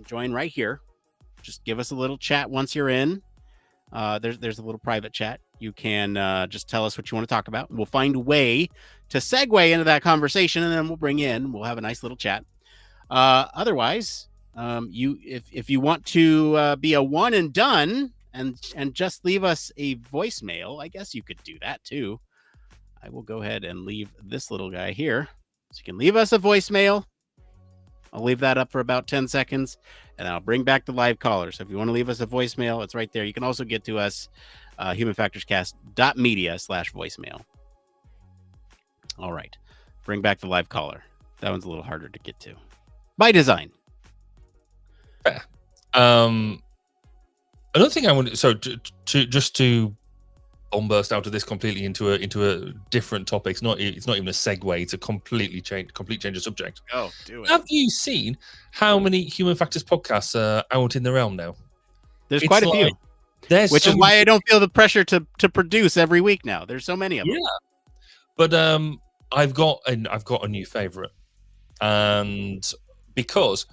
Join right here. Just give us a little chat once you're in. There's a little private chat. You can just tell us what you want to talk about. We'll find a way to segue into that conversation, and then we'll bring you in. We'll have a nice little chat. Otherwise, if you want to be a one and done and just leave us a voicemail, I guess you could do that too. I will go ahead and leave this little guy here. So you can leave us a voicemail. I'll leave that up for about 10 seconds, and I'll bring back the live caller. So if you want to leave us a voicemail, it's right there. You can also get to us, humanfactorscast.media/voicemail. All right. Bring back the live caller. That one's a little harder to get to. By design. Fair. Another thing I want to burst out of this completely into a different topic. It's not even a segue. It's a complete change of subject. Oh, do it. Have you seen how many Human Factors podcasts are out in the realm now? There's quite a few. Which is why I don't feel the pressure to produce every week now. There's so many of them. Yeah. But I've got a new favorite, and because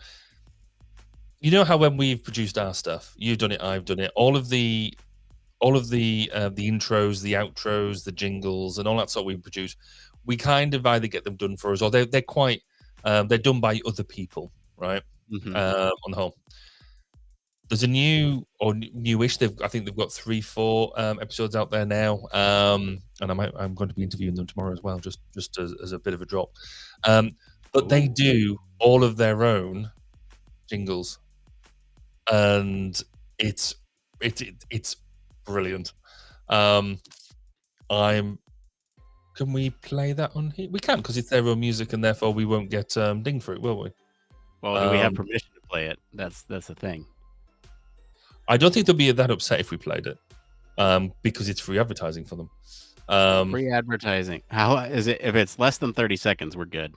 you know how when we've produced our stuff, you've done it, I've done it. All of the intros, the outros, the jingles, and all that sort we produce, we kind of either get them done for us, or they're quite they're done by other people, right? Mhm. On the whole, there's a new or newish. I think they've got 3-4 episodes out there now, and I'm going to be interviewing them tomorrow as well, just as a bit of a drop. But they do all of their own jingles, and it's brilliant. Can we play that on here? We can, because it's their own music, and therefore we won't get dinged for it, will we? Well, do we have permission to play it? That's the thing. I don't think they'll be that upset if we played it, because it's free advertising for them. Free advertising. How is it? If it's less than 30 seconds, we're good.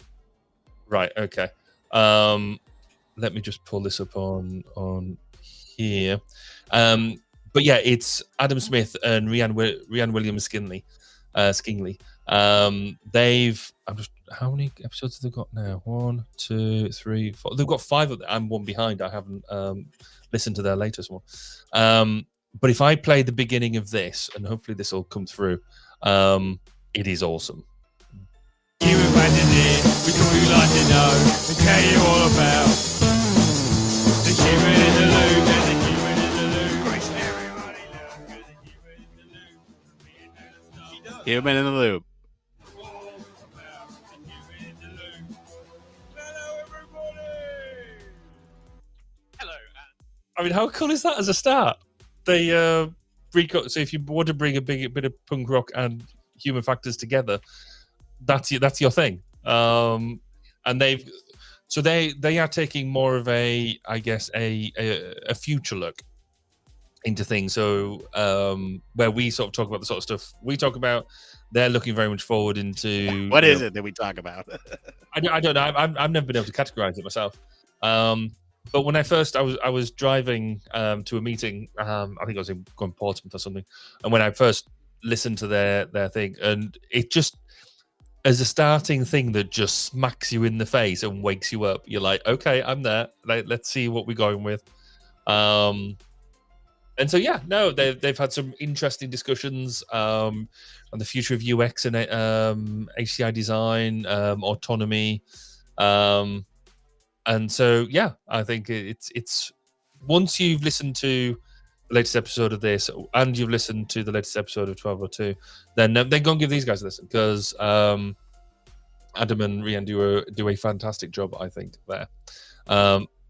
Right. Okay. Let me just pull this up on here. But yeah, it's Adam Smith and Rhiann Williams Skinley. How many episodes have they got now? 1, 2, 3, 4. They've got 5 of them. I'm one behind. I haven't listened to their latest one. But if I play the beginning of this, and hopefully this will come through, it is awesome. You imagine it, which all you like to know, and tell you all about the human in the loop, and the human in the loop. Grace, everybody look, the human in the loop. Human in the loop. I mean, how cool is that as a start? They so if you want to bring a bit of punk rock and human factors together, that's your thing. And they are taking more of a, I guess, a future look into things. So where we sort of talk about the sort of stuff we talk about, they're looking very much forward into what is it that we talk about? I don't know. I've never been able to categorize it myself. But when I was driving to a meeting, I think I was going to Portsmouth or something, and when I first listened to their thing, and it just, as a starting thing that just smacks you in the face and wakes you up, you're like, okay, I'm there. Let's see what we're going with. And so yeah, no, they've had some interesting discussions on the future of UX and HCI design, autonomy. And so, yeah, I think it's once you've listened to the latest episode of this and you've listened to the latest episode of 1202, then go and give these guys a listen, because Adam and Rhiann do a fantastic job, I think, there.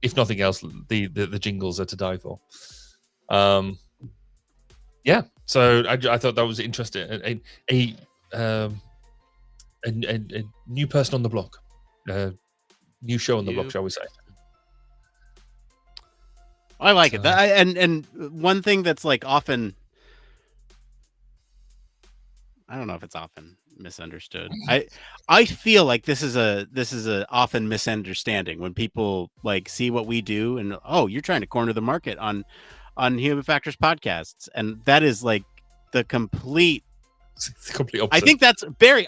If nothing else, the jingles are to die for. Yeah, so I thought that was interesting. A new person on the block. New show on the block, shall we say? I like it. And one thing that's like often, I don't know if it's often misunderstood. I feel like this is a often misunderstanding when people like see what we do and, oh, you're trying to corner the market on Human Factors podcasts, and that is like the complete. It's complete opposite.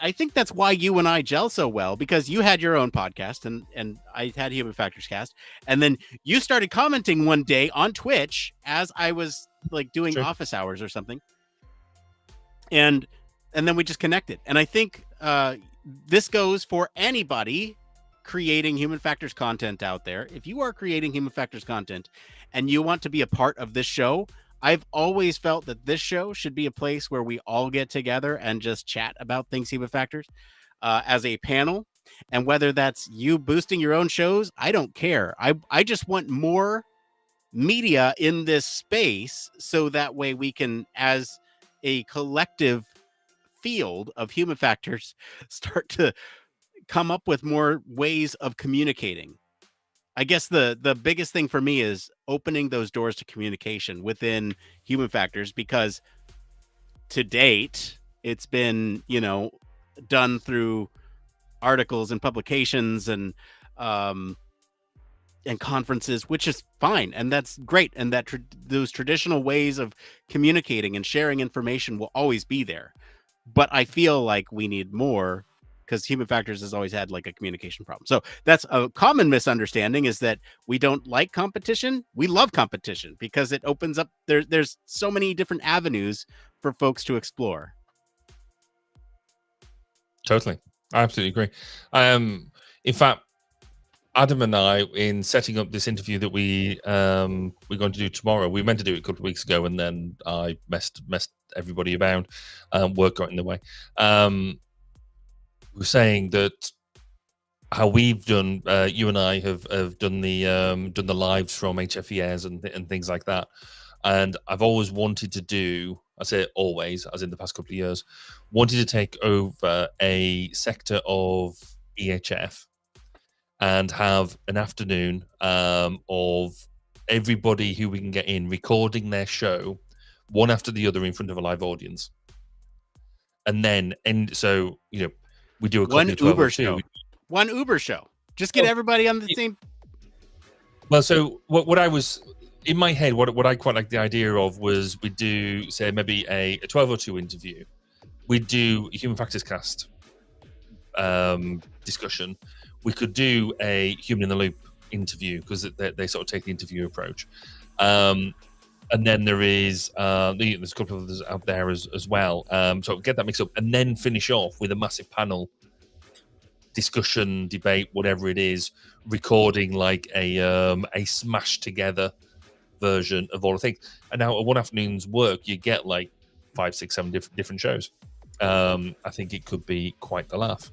I think that's why you and I gel so well, because you had your own podcast and I had Human Factors Cast, and then you started commenting one day on Twitch as I was like doing office hours or something, and then we just connected. And I think this goes for anybody creating Human Factors content out there. If you are creating Human Factors content and you want to be a part of this show, I've always felt that this show should be a place where we all get together and just chat about things Human Factors as a panel. And whether that's you boosting your own shows, I don't care. I just want more media in this space, so that way we can, as a collective field of Human Factors, start to come up with more ways of communicating. I guess the biggest thing for me is opening those doors to communication within Human Factors, because to date it's been, done through articles and publications and conferences, which is fine, and that's great, and that those traditional ways of communicating and sharing information will always be there. But I feel like we need more because Human Factors has always had like a communication problem. So that's a common misunderstanding, is that we don't like competition. We love competition because it opens up, there's so many different avenues for folks to explore. Totally. I absolutely agree. In fact, Adam and I, in setting up this interview that we're going to do tomorrow, we meant to do it a couple of weeks ago, and then I messed everybody about. Work got in the way. We were saying that how we've done, you and I have done the lives from HFES and things like that. And I've always wanted to do, I say always, as in the past couple of years, wanted to take over a sector of EHF and have an afternoon of everybody who we can get in recording their show one after the other in front of a live audience. And then, so, we do a One copy of Uber 1202. show. One Uber show. Just get everybody on the same. Well, so what I was in my head, what I quite like the idea of was we do, say, maybe a 1202 interview. We do a Human Factors Cast discussion. We could do a Human in the Loop interview because they sort of take the interview approach. And then there's a couple of others out there as well. So get that mixed up and then finish off with a massive panel discussion, debate, whatever it is, recording like a smashed together version of all the things. And now at one afternoon's work, you get like 5, 6, 7 different shows. I think it could be quite the laugh.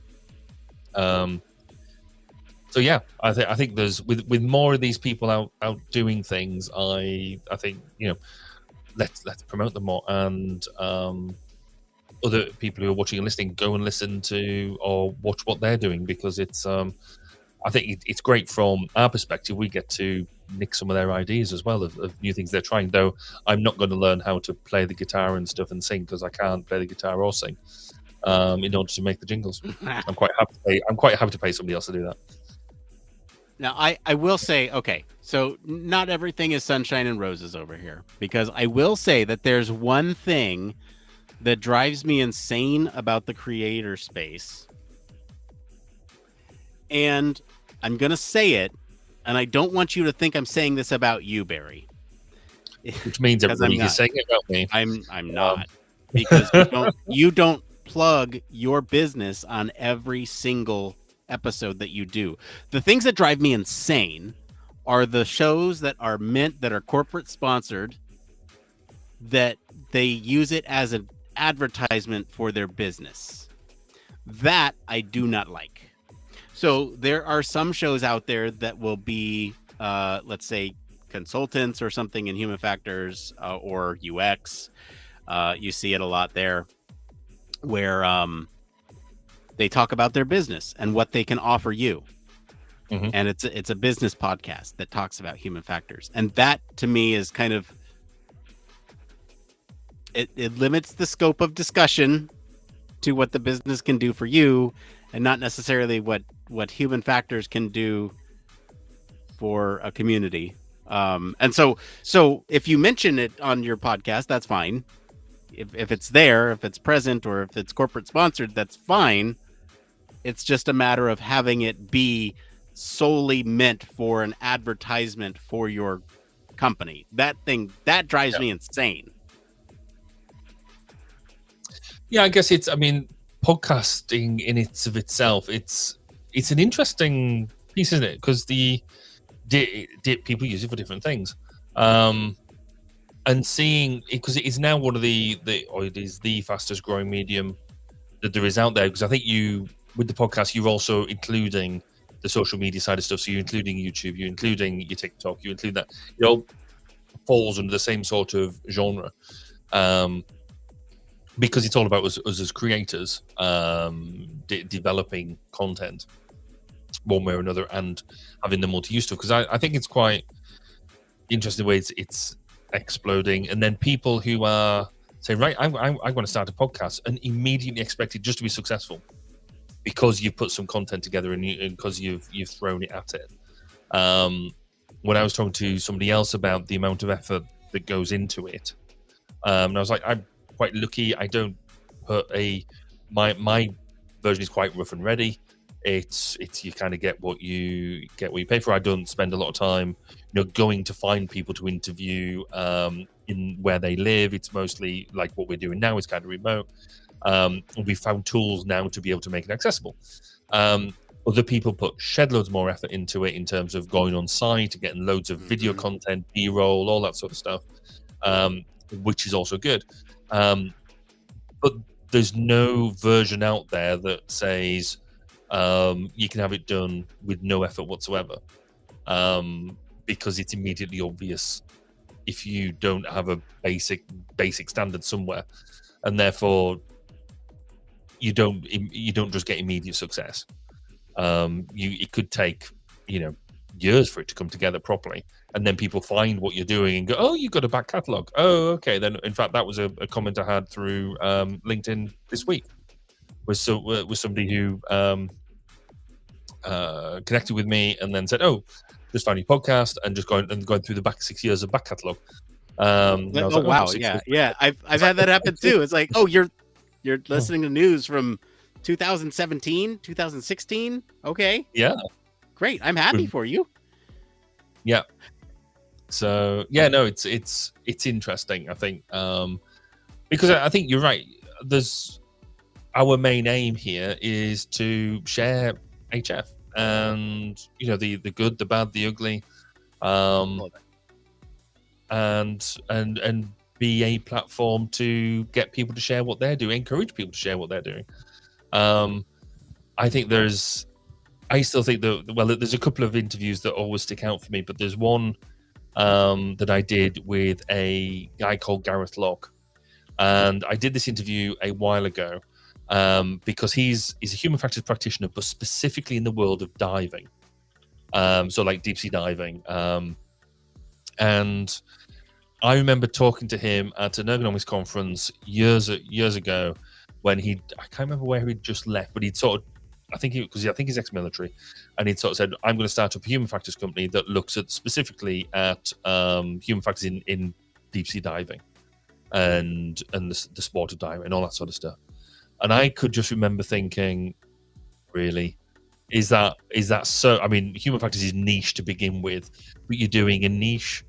So yeah, I think there's with more of these people out doing things. I think let's promote them more, and other people who are watching and listening, go and listen to or watch what they're doing, because it's I think it's great from our perspective. We get to nick some of their ideas as well of new things they're trying. Though I'm not going to learn how to play the guitar and stuff and sing, because I can't play the guitar or sing in order to make the jingles. I'm quite happy to pay somebody else to do that. Now, I will say, okay, so not everything is sunshine and roses over here, because I will say that there's one thing that drives me insane about the creator space. And I'm going to say it, and I don't want you to think I'm saying this about you, Barry. Which means everybody is saying it about me. I'm not, because you don't plug your business on every single episode that you do. The things that drive me insane are the shows that are corporate sponsored, that they use it as an advertisement for their business. That I do not like. So there are some shows out there that will be let's say consultants or something in Human Factors or UX. You see it a lot there, where they talk about their business and what they can offer you. Mm-hmm. And it's a business podcast that talks about Human Factors. And that to me is kind of, it limits the scope of discussion to what the business can do for you, and not necessarily what Human Factors can do for a community. And so if you mention it on your podcast, that's fine. If it's there, if it's present, or if it's corporate sponsored, that's fine. It's just a matter of having it be solely meant for an advertisement for your company. That drives me insane. Yeah, I guess podcasting in itself, it's an interesting piece, isn't it? Because people use it for different things. And seeing, because it is now one of it is the fastest growing medium that there is out there. Because I think with the podcast, you're also including the social media side of stuff. So you're including YouTube, you're including your TikTok, you include that. It all falls under the same sort of genre. Because it's all about us as creators developing content one way or another and having the multi-use stuff. Because I think it's quite interesting the way it's exploding. And then people who are saying, right, I want to start a podcast, and immediately expect it just to be successful because you've put some content together and because you've thrown it at it. When I was talking to somebody else about the amount of effort that goes into it, and I was like, I'm quite lucky. I don't put my version is quite rough and ready. It's you kind of get what you pay for. I don't spend a lot of time, going to find people to interview in where they live. It's mostly like what we're doing now is kind of remote. We found tools now to be able to make it accessible. Other people put shed loads more effort into it in terms of going on site, getting loads of video content, B-roll, all that sort of stuff, which is also good. But there's no version out there that says you can have it done with no effort whatsoever, because it's immediately obvious if you don't have a basic standard somewhere, and therefore you don't just get immediate success. It could take years for it to come together properly, and then people find what you're doing and go, oh, you've got a back catalog. Oh, okay. Then in fact that was a comment I had through LinkedIn this week was somebody who connected with me and then said, oh, just found your podcast, and just going through the back 6 years of back catalog. Wow. Yeah. I've had that happen too. It's like, oh, you're listening to news from 2017, 2016. Okay. Yeah. Great. I'm happy for you. Yeah. So yeah, no, it's interesting. I think because I think you're right. There's our main aim here is to share HF and the good, the bad, the ugly, and be a platform to get people to share what they're doing, encourage people to share what they're doing. I still think there's a couple of interviews that always stick out for me, but there's one that I did with a guy called Gareth Locke, and I did this interview a while ago because he's a human factors practitioner, but specifically in the world of diving, so like deep sea diving, and I remember talking to him at an ergonomics conference years ago when I can't remember where he'd just left, but he'd sort of, I think he's ex-military, and he'd sort of said, I'm going to start up a human factors company that looks specifically at human factors in deep sea diving and the sport of diving and all that sort of stuff. And I could just remember thinking, really, is that so? I mean, human factors is niche to begin with, but you're doing a niche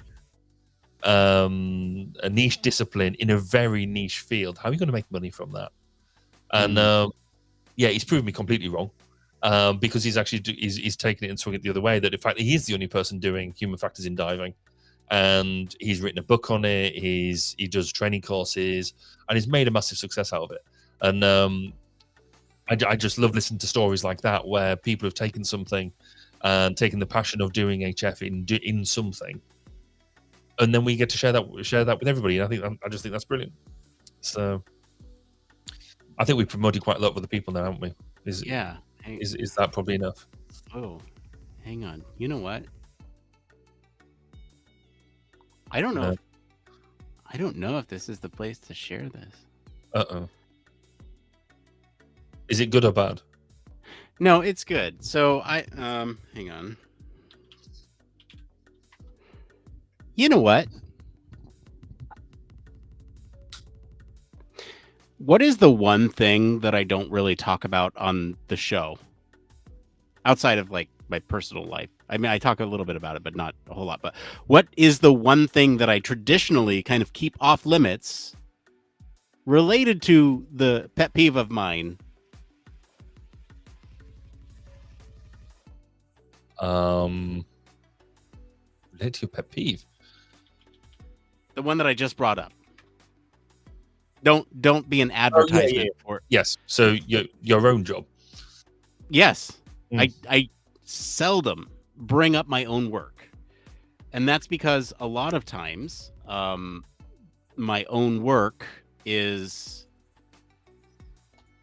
discipline in a very niche field. How are you going to make money from that? And yeah, he's proven me completely wrong, because he's actually he's taken it and swung it the other way. That in fact he is the only person doing human factors in diving, and he's written a book on it. He does training courses, and he's made a massive success out of it. And I just love listening to stories like that where people have taken something and taken the passion of doing HF in something, and then we get to share that with everybody. And I just think that's brilliant. So I think we've promoted quite a lot of other people now, haven't we? Is that probably enough? Oh, hang on. You know what? I don't know. I don't know if this is the place to share this. Is it good or bad? No, it's good. So hang on. You know what? What is the one thing that I don't really talk about on the show outside of like my personal life? I mean, I talk a little bit about it, but not a whole lot. But what is the one thing that I traditionally kind of keep off limits related to the pet peeve of mine? Related to your pet peeve? The one that I just brought up. Don't be an advertisement for. Yes. So your own job. Yes. I seldom bring up my own work, and that's because a lot of times my own work is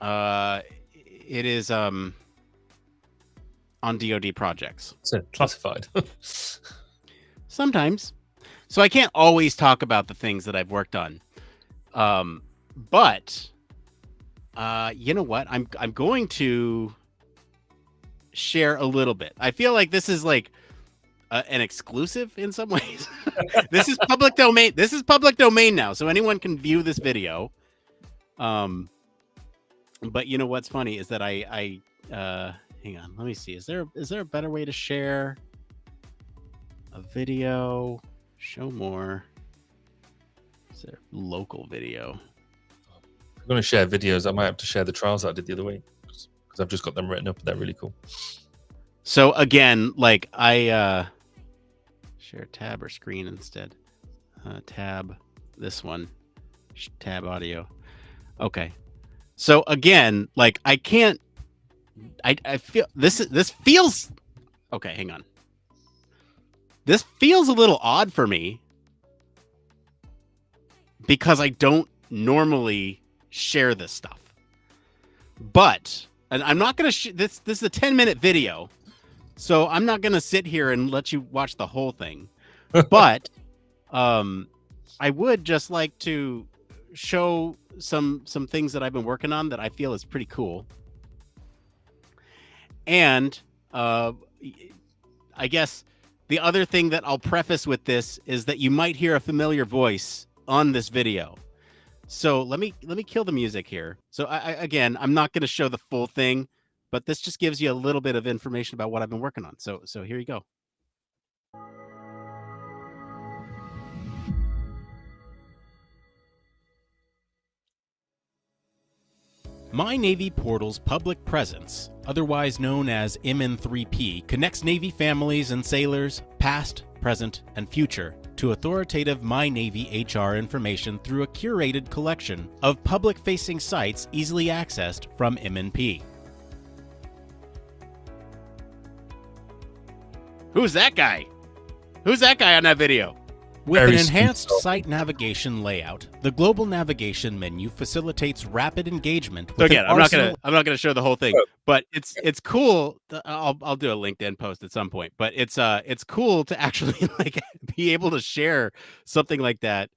on DoD projects. So classified. Sometimes. So I can't always talk about the things that I've worked on. But you know what? I'm going to share a little bit. I feel like this is like an exclusive in some ways. This is public domain. This is public domain now, so anyone can view this video. But you know what's funny is that I hang on, let me see. Is there a better way to share a video? Show more. Is there local video? I'm going to share videos. I might have to share the trials that I did the other week because I've just got them written up. They're really cool. So again, like I share tab or screen instead. Tab this one. Tab audio. Okay. So again, like I can't. I feel this feels. Okay, hang on. This feels a little odd for me because I don't normally share this stuff. But and I'm not gonna. This is a 10-minute video, so I'm not gonna sit here and let you watch the whole thing. But I would just like to show some things that I've been working on that I feel is pretty cool. And I guess the other thing that I'll preface with this is that you might hear a familiar voice on this video. So let me kill the music here. So again, I'm not going to show the full thing, but this just gives you a little bit of information about what I've been working on. So here you go. My Navy Portal's public presence, otherwise known as MN3P, connects Navy families and sailors, past, present, and future, to authoritative My Navy HR information through a curated collection of public-facing sites easily accessed from MNP. Who's that guy? Who's that guy on that video? With an enhanced site navigation layout, the global navigation menu facilitates rapid engagement. So again, I'm not gonna show the whole thing, but it's cool. I'll do a LinkedIn post at some point, but it's cool to actually like be able to share something like that.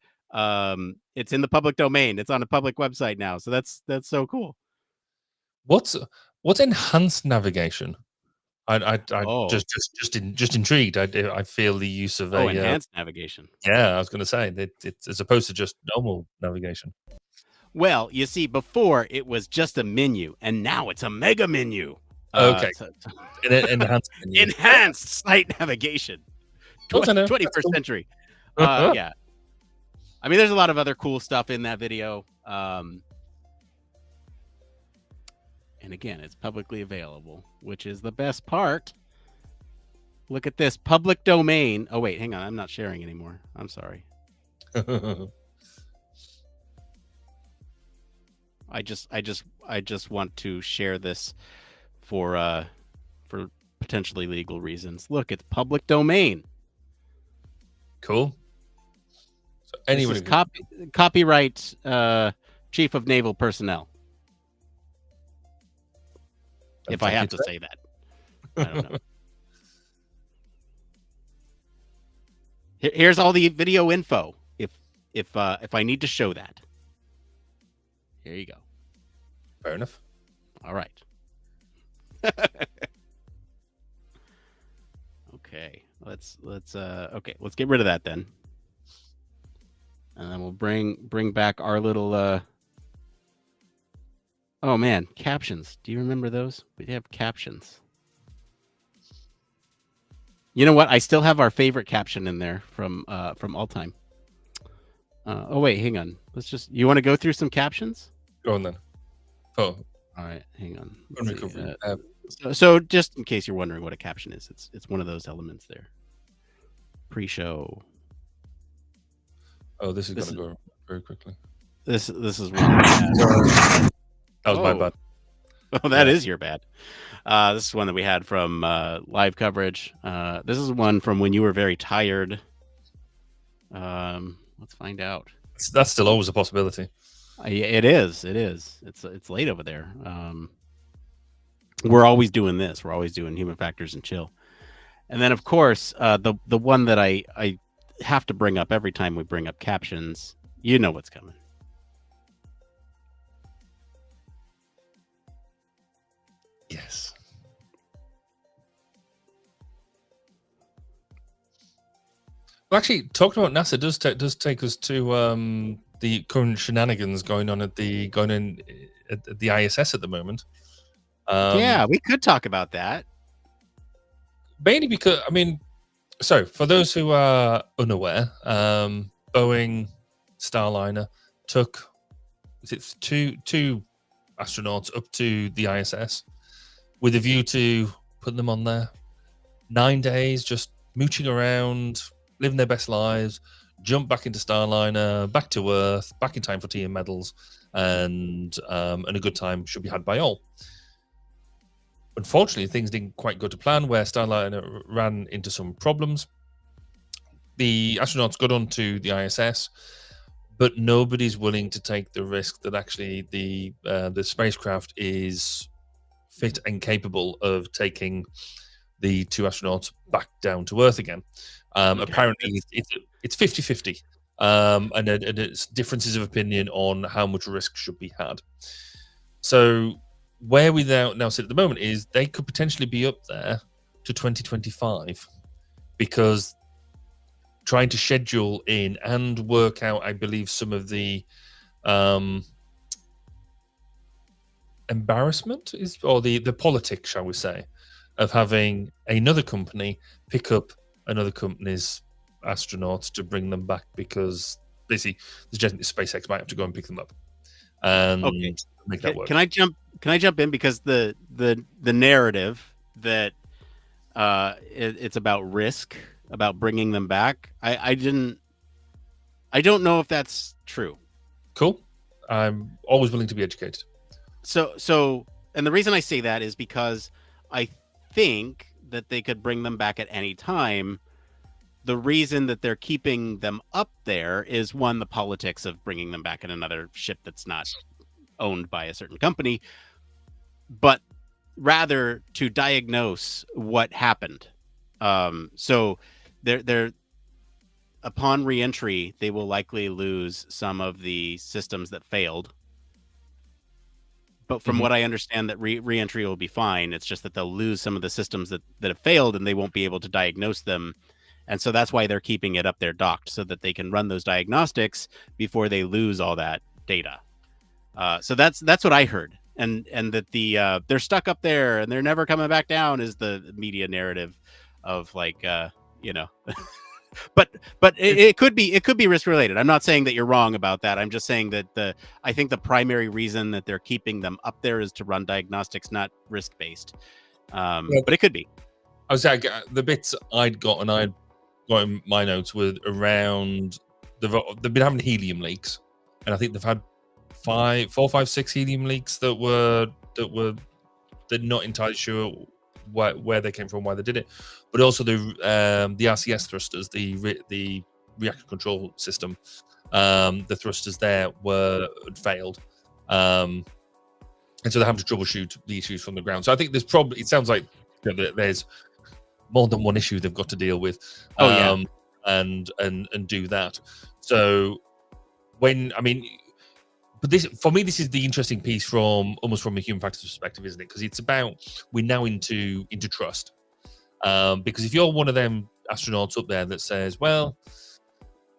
It's in the public domain. It's on a public website now, so that's so cool. What's enhanced navigation? I just intrigued. I feel the use of enhanced navigation. Yeah, I was going to say that it's as opposed to just normal navigation. Well, you see, before it was just a menu, and now it's a mega menu. Okay, enhanced menu. Enhanced site navigation. 21st century. Yeah, I mean, there's a lot of other cool stuff in that video. And again, it's publicly available, which is the best part. Look at this public domain. Oh, wait, hang on. I'm not sharing anymore. I'm sorry. I just want to share this for potentially legal reasons. Look, it's public domain. Cool. So anyway, copyright Chief of Naval Personnel. If I have to say that. I don't know. Here's all the video info. If I need to show that. Here you go. Fair enough. All right. Okay. Let's get rid of that then. And then we'll bring back our little oh man, captions. Do you remember those? We have captions. You know what? I still have our favorite caption in there from all time. Oh wait, hang on. You want to go through some captions? Go on then. Oh. All right, hang on. So just in case you're wondering what a caption is, it's one of those elements there. Pre-show. Oh, this is going to go very quickly. This is one. That was my bad. Oh, that is your bad. This is one that we had from live coverage. This is one from when you were very tired. Let's find out. That's still always a possibility. It is. It's late over there. We're always doing this. We're always doing human factors and chill. And then, of course, the one that I have to bring up every time we bring up captions. You know what's coming. Yes. Well, actually, talking about NASA does take us to the current shenanigans going on at the ISS at the moment. Yeah, we could talk about that. Mainly because, I mean, so for those who are unaware, Boeing Starliner took two astronauts up to the ISS with a view to put them on there. 9 days just mooching around, living their best lives, jump back into Starliner, back to Earth, back in time for tea and medals, and a good time should be had by all. Unfortunately, things didn't quite go to plan, where Starliner ran into some problems. The astronauts got onto the ISS, but nobody's willing to take the risk that actually the spacecraft is fit and capable of taking the two astronauts back down to Earth again. Apparently, it's 50-50, and it's differences of opinion on how much risk should be had. So where we now sit at the moment is they could potentially be up there to 2025, because trying to schedule in and work out, I believe, some of the embarrassment or the politics, shall we say, of having another company pick up another company's astronauts to bring them back, because basically SpaceX might have to go and pick them up and make that work. Can I jump in, because the narrative that it's about risk, about bringing them back, I don't know if that's true. Cool. I'm always willing to be educated. So and the reason I say that is because I think that they could bring them back at any time. The reason that they're keeping them up there is, one, the politics of bringing them back in another ship that's not owned by a certain company, but rather to diagnose what happened. So they're upon reentry, they will likely lose some of the systems that failed. But from what I understand, that reentry will be fine. It's just that they'll lose some of the systems that have failed, and they won't be able to diagnose them. And so that's why they're keeping it up there docked, so that they can run those diagnostics before they lose all that data. So that's what I heard. And that they're stuck up there and they're never coming back down is the media narrative of, like, but it could be risk related. I'm not saying that you're wrong about that. I'm just saying that I think the primary reason that they're keeping them up there is to run diagnostics, not risk based. But it could be. I was saying, the bits I'd got in my notes were around they've been having helium leaks, and I think they've had 4, 5, 6 helium leaks that they're not entirely sure where they came from, why they did it, but also the RCS thrusters, the reactor control system, the thrusters there had failed, and so they're having to troubleshoot the issues from the ground. So I think there's probably, it sounds like there's more than one issue they've got to deal with, and do that. So but this, for me, this is the interesting piece almost from a human factors perspective, isn't it? Because it's about, we're now into trust. Because if you're one of them astronauts up there that says, well,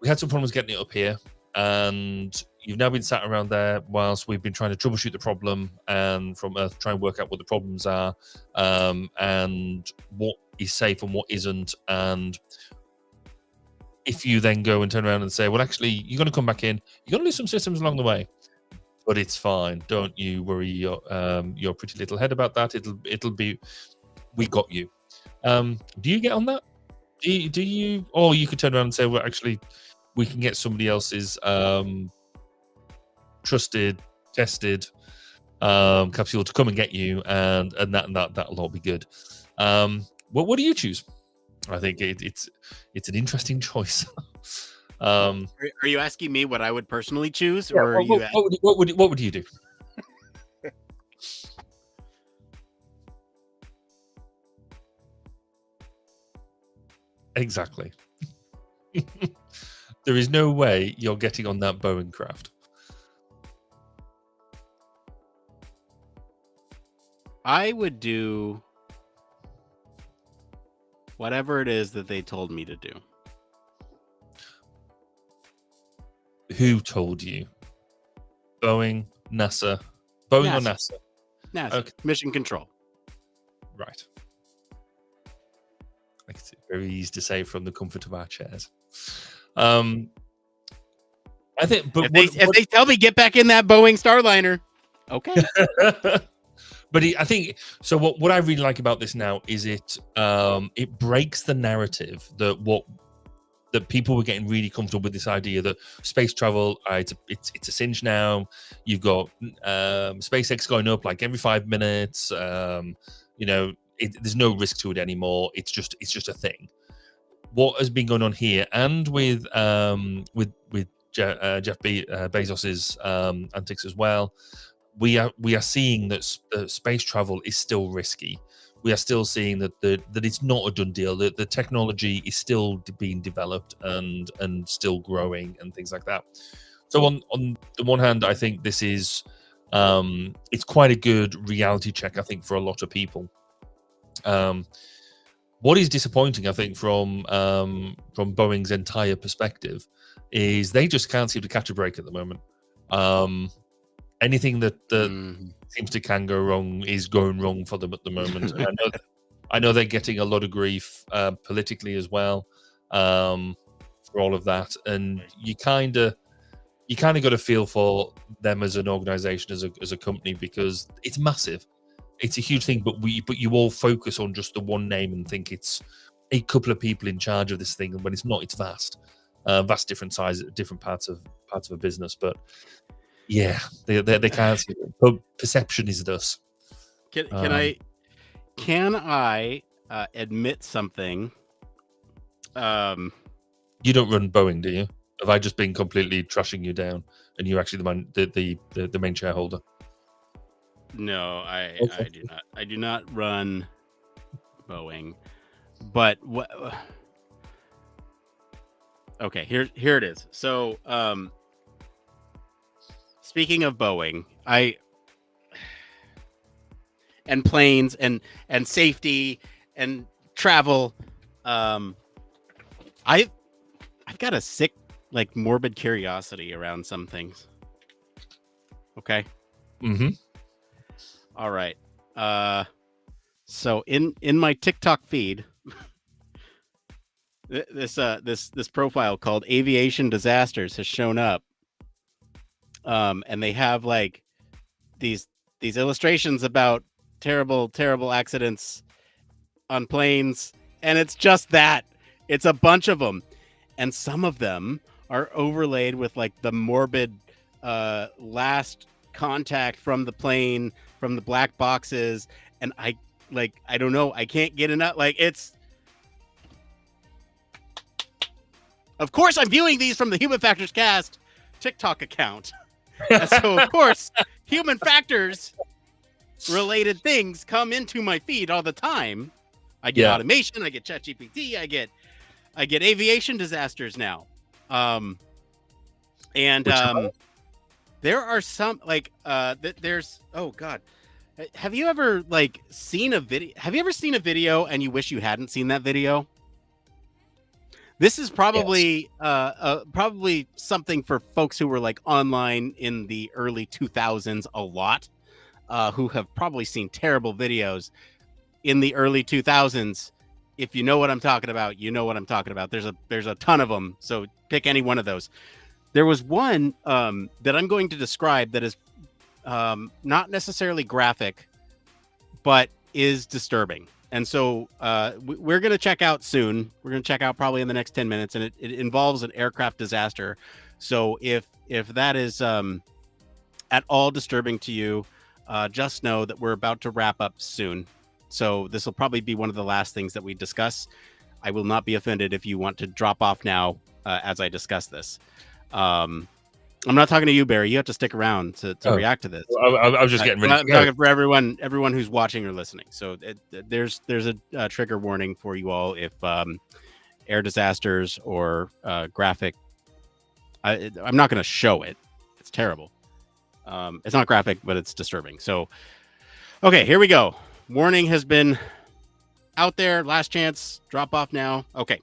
we had some problems getting it up here, and you've now been sat around there whilst we've been trying to troubleshoot the problem, and from Earth try and work out what the problems are, and what is safe and what isn't. And if you then go and turn around and say, well, actually, you're going to come back in, you're going to lose some systems along the way, but it's fine. Don't you worry your pretty little head about that. It'll be, we got you. Do you get on that? Do you, or you could turn around and say, well, actually, we can get somebody else's trusted, tested capsule to come and get you, and that'll all be good. What do you choose? I think it's an interesting choice. Are you asking me what I would personally choose, yeah, or what would you do? Exactly. There is no way you're getting on that Boeing craft. I would do whatever it is that they told me to do. Who told you? Boeing, NASA, Boeing or NASA? NASA. Okay. Mission Control. Right. It's very easy to say from the comfort of our chairs. I think, but if they tell me get back in that Boeing Starliner, okay. But I think so. What I really like about this now is it breaks the narrative that people were getting really comfortable with this idea that space travel it's a cinch now. You've got SpaceX going up like every 5 minutes. There's no risk to it anymore. It's just a thing. What has been going on here, and with Jeff Bezos's antics as well, we are seeing that space travel is still risky. We are still seeing that it's not a done deal. That the technology is still being developed and still growing and things like that. So on the one hand, I think this is it's quite a good reality check, I think, for a lot of people. What is disappointing, I think, from Boeing's entire perspective, is they just can't seem to catch a break at the moment. Anything that seems to can go wrong is going wrong for them at the moment. And I know they're getting a lot of grief politically as well for all of that, and you kind of got to feel for them as an organization, as a company, because it's massive. It's a huge thing, but you all focus on just the one name and think it's a couple of people in charge of this thing, and when it's not, it's vast different size, different parts of a business. But yeah, they can't see it. But perception is thus. Can I admit something? You don't run Boeing, do you? Have I just been completely trashing you down, and you're actually the main shareholder? No, I do not. I do not run Boeing. But what? Okay, here it is. So, speaking of Boeing, and planes and safety and travel, I've got a sick, like, morbid curiosity around some things. Okay. Mm-hmm. All right. So in my TikTok feed, this profile called Aviation Disasters has shown up. And they have like these illustrations about terrible accidents on planes, and it's just that. It's a bunch of them, and some of them are overlaid with like the morbid last contact from the plane, from the black boxes, and I don't know, I can't get enough. Like, it's, of course I'm viewing these from the Human Factors Cast TikTok account. And so of course human factors related things come into my feed all the time. I get automation, I get ChatGPT, I get aviation disasters now. There are some like there's, oh god, have you ever like seen a video? Have you ever seen a video and you wish you hadn't seen that video? This is probably probably something for folks who were like online in the early 2000s a lot, who have probably seen terrible videos in the early 2000s. If you know what I'm talking about, you know what I'm talking about. There's a ton of them, so pick any one of those. There was one that I'm going to describe that is not necessarily graphic, but is disturbing. And so we're going to check out soon. We're going to check out probably in the next 10 minutes, and it involves an aircraft disaster. So if that is at all disturbing to you, just know that we're about to wrap up soon. So this will probably be one of the last things that we discuss. I will not be offended if you want to drop off now as I discuss this. I'm not talking to you, Barry. You have to stick around to react to this. I was just getting ready. I'm talking for everyone who's watching or listening. So there's a trigger warning for you all if air disasters or graphic. I'm not going to show it. It's terrible. It's not graphic, but it's disturbing. So, okay, here we go. Warning has been out there. Last chance. Drop off now. Okay.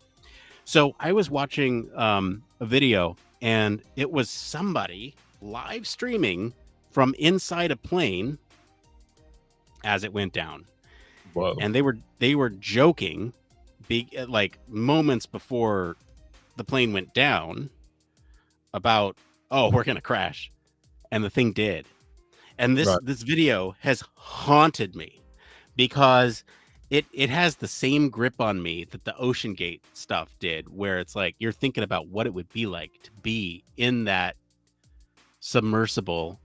So I was watching a video, and it was somebody live streaming from inside a plane as it went down. Whoa. And they were joking, like moments before the plane went down, about, oh, we're gonna crash, and the thing did. And this video has haunted me because it has the same grip on me that the Ocean Gate stuff did, where it's like you're thinking about what it would be like to be in that submersible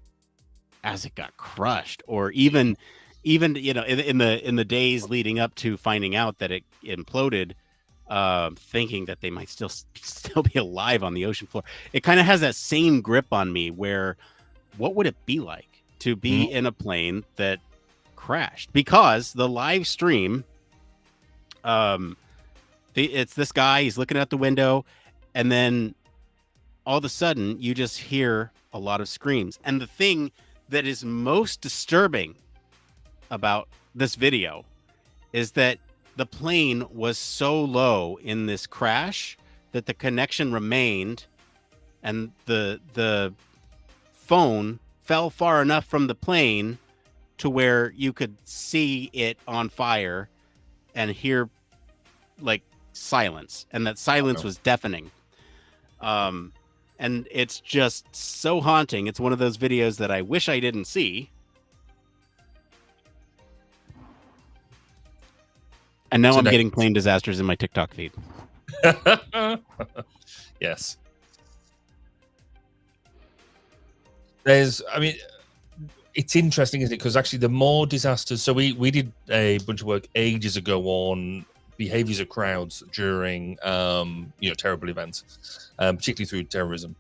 as it got crushed, or even in the days leading up to finding out that it imploded, thinking that they might still be alive on the ocean floor. It kind of has that same grip on me, where what would it be like to be in a plane that crashed? Because the live stream, it's this guy, he's looking out the window, and then all of a sudden you just hear a lot of screams. And the thing that is most disturbing about this video is that the plane was so low in this crash that the connection remained, and the phone fell far enough from the plane to where you could see it on fire and hear like silence, and that silence was deafening. And it's just so haunting. It's one of those videos that I wish I didn't see. And now I'm getting plane disasters in my TikTok feed. Yes. It's interesting, isn't it? Because actually the more disasters, so we did a bunch of work ages ago on behaviors of crowds during terrible events, particularly through terrorism.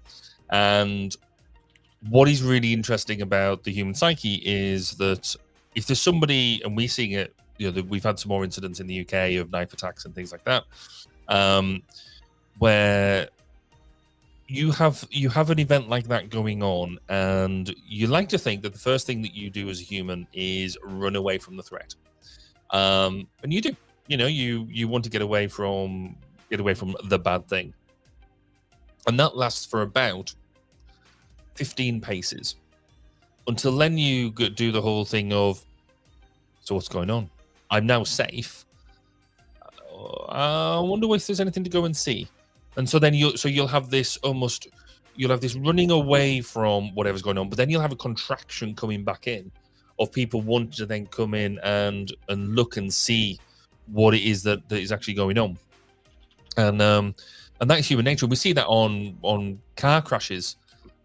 And what is really interesting about the human psyche is that if there's somebody, and we're seeing it, we've had some more incidents in the UK of knife attacks and things like that, where you have an event like that going on, and you like to think that the first thing that you do as a human is run away from the threat, and you do. You want to get away from the bad thing, and that lasts for about 15 paces until then you do the whole thing of, so what's going on? I'm now safe. I wonder if there's anything to go and see. And so then you'll have this running away from whatever's going on, but then you'll have a contraction coming back in of people wanting to then come in and look and see what it is that is actually going on. And that's human nature. We see that on car crashes,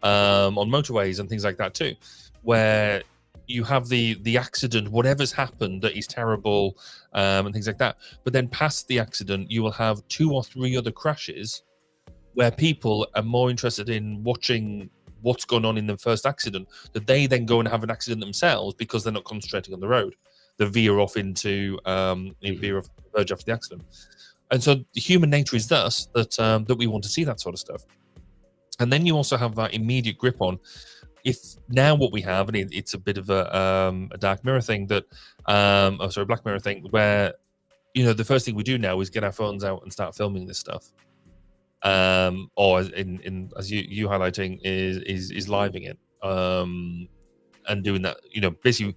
on motorways and things like that too, where you have the accident, whatever's happened that is terrible, and things like that. But then past the accident, you will have 2 or 3 other crashes where people are more interested in watching what's going on in the first accident, that they then go and have an accident themselves because they're not concentrating on the road. They veer off into verge after the accident. And so the human nature is thus that we want to see that sort of stuff. And then you also have that immediate grip on, if now what we have, and it's a bit of a dark mirror thing that, black mirror thing, where, the first thing we do now is get our phones out and start filming this stuff. Or in as you highlighting is living it, and doing that, basically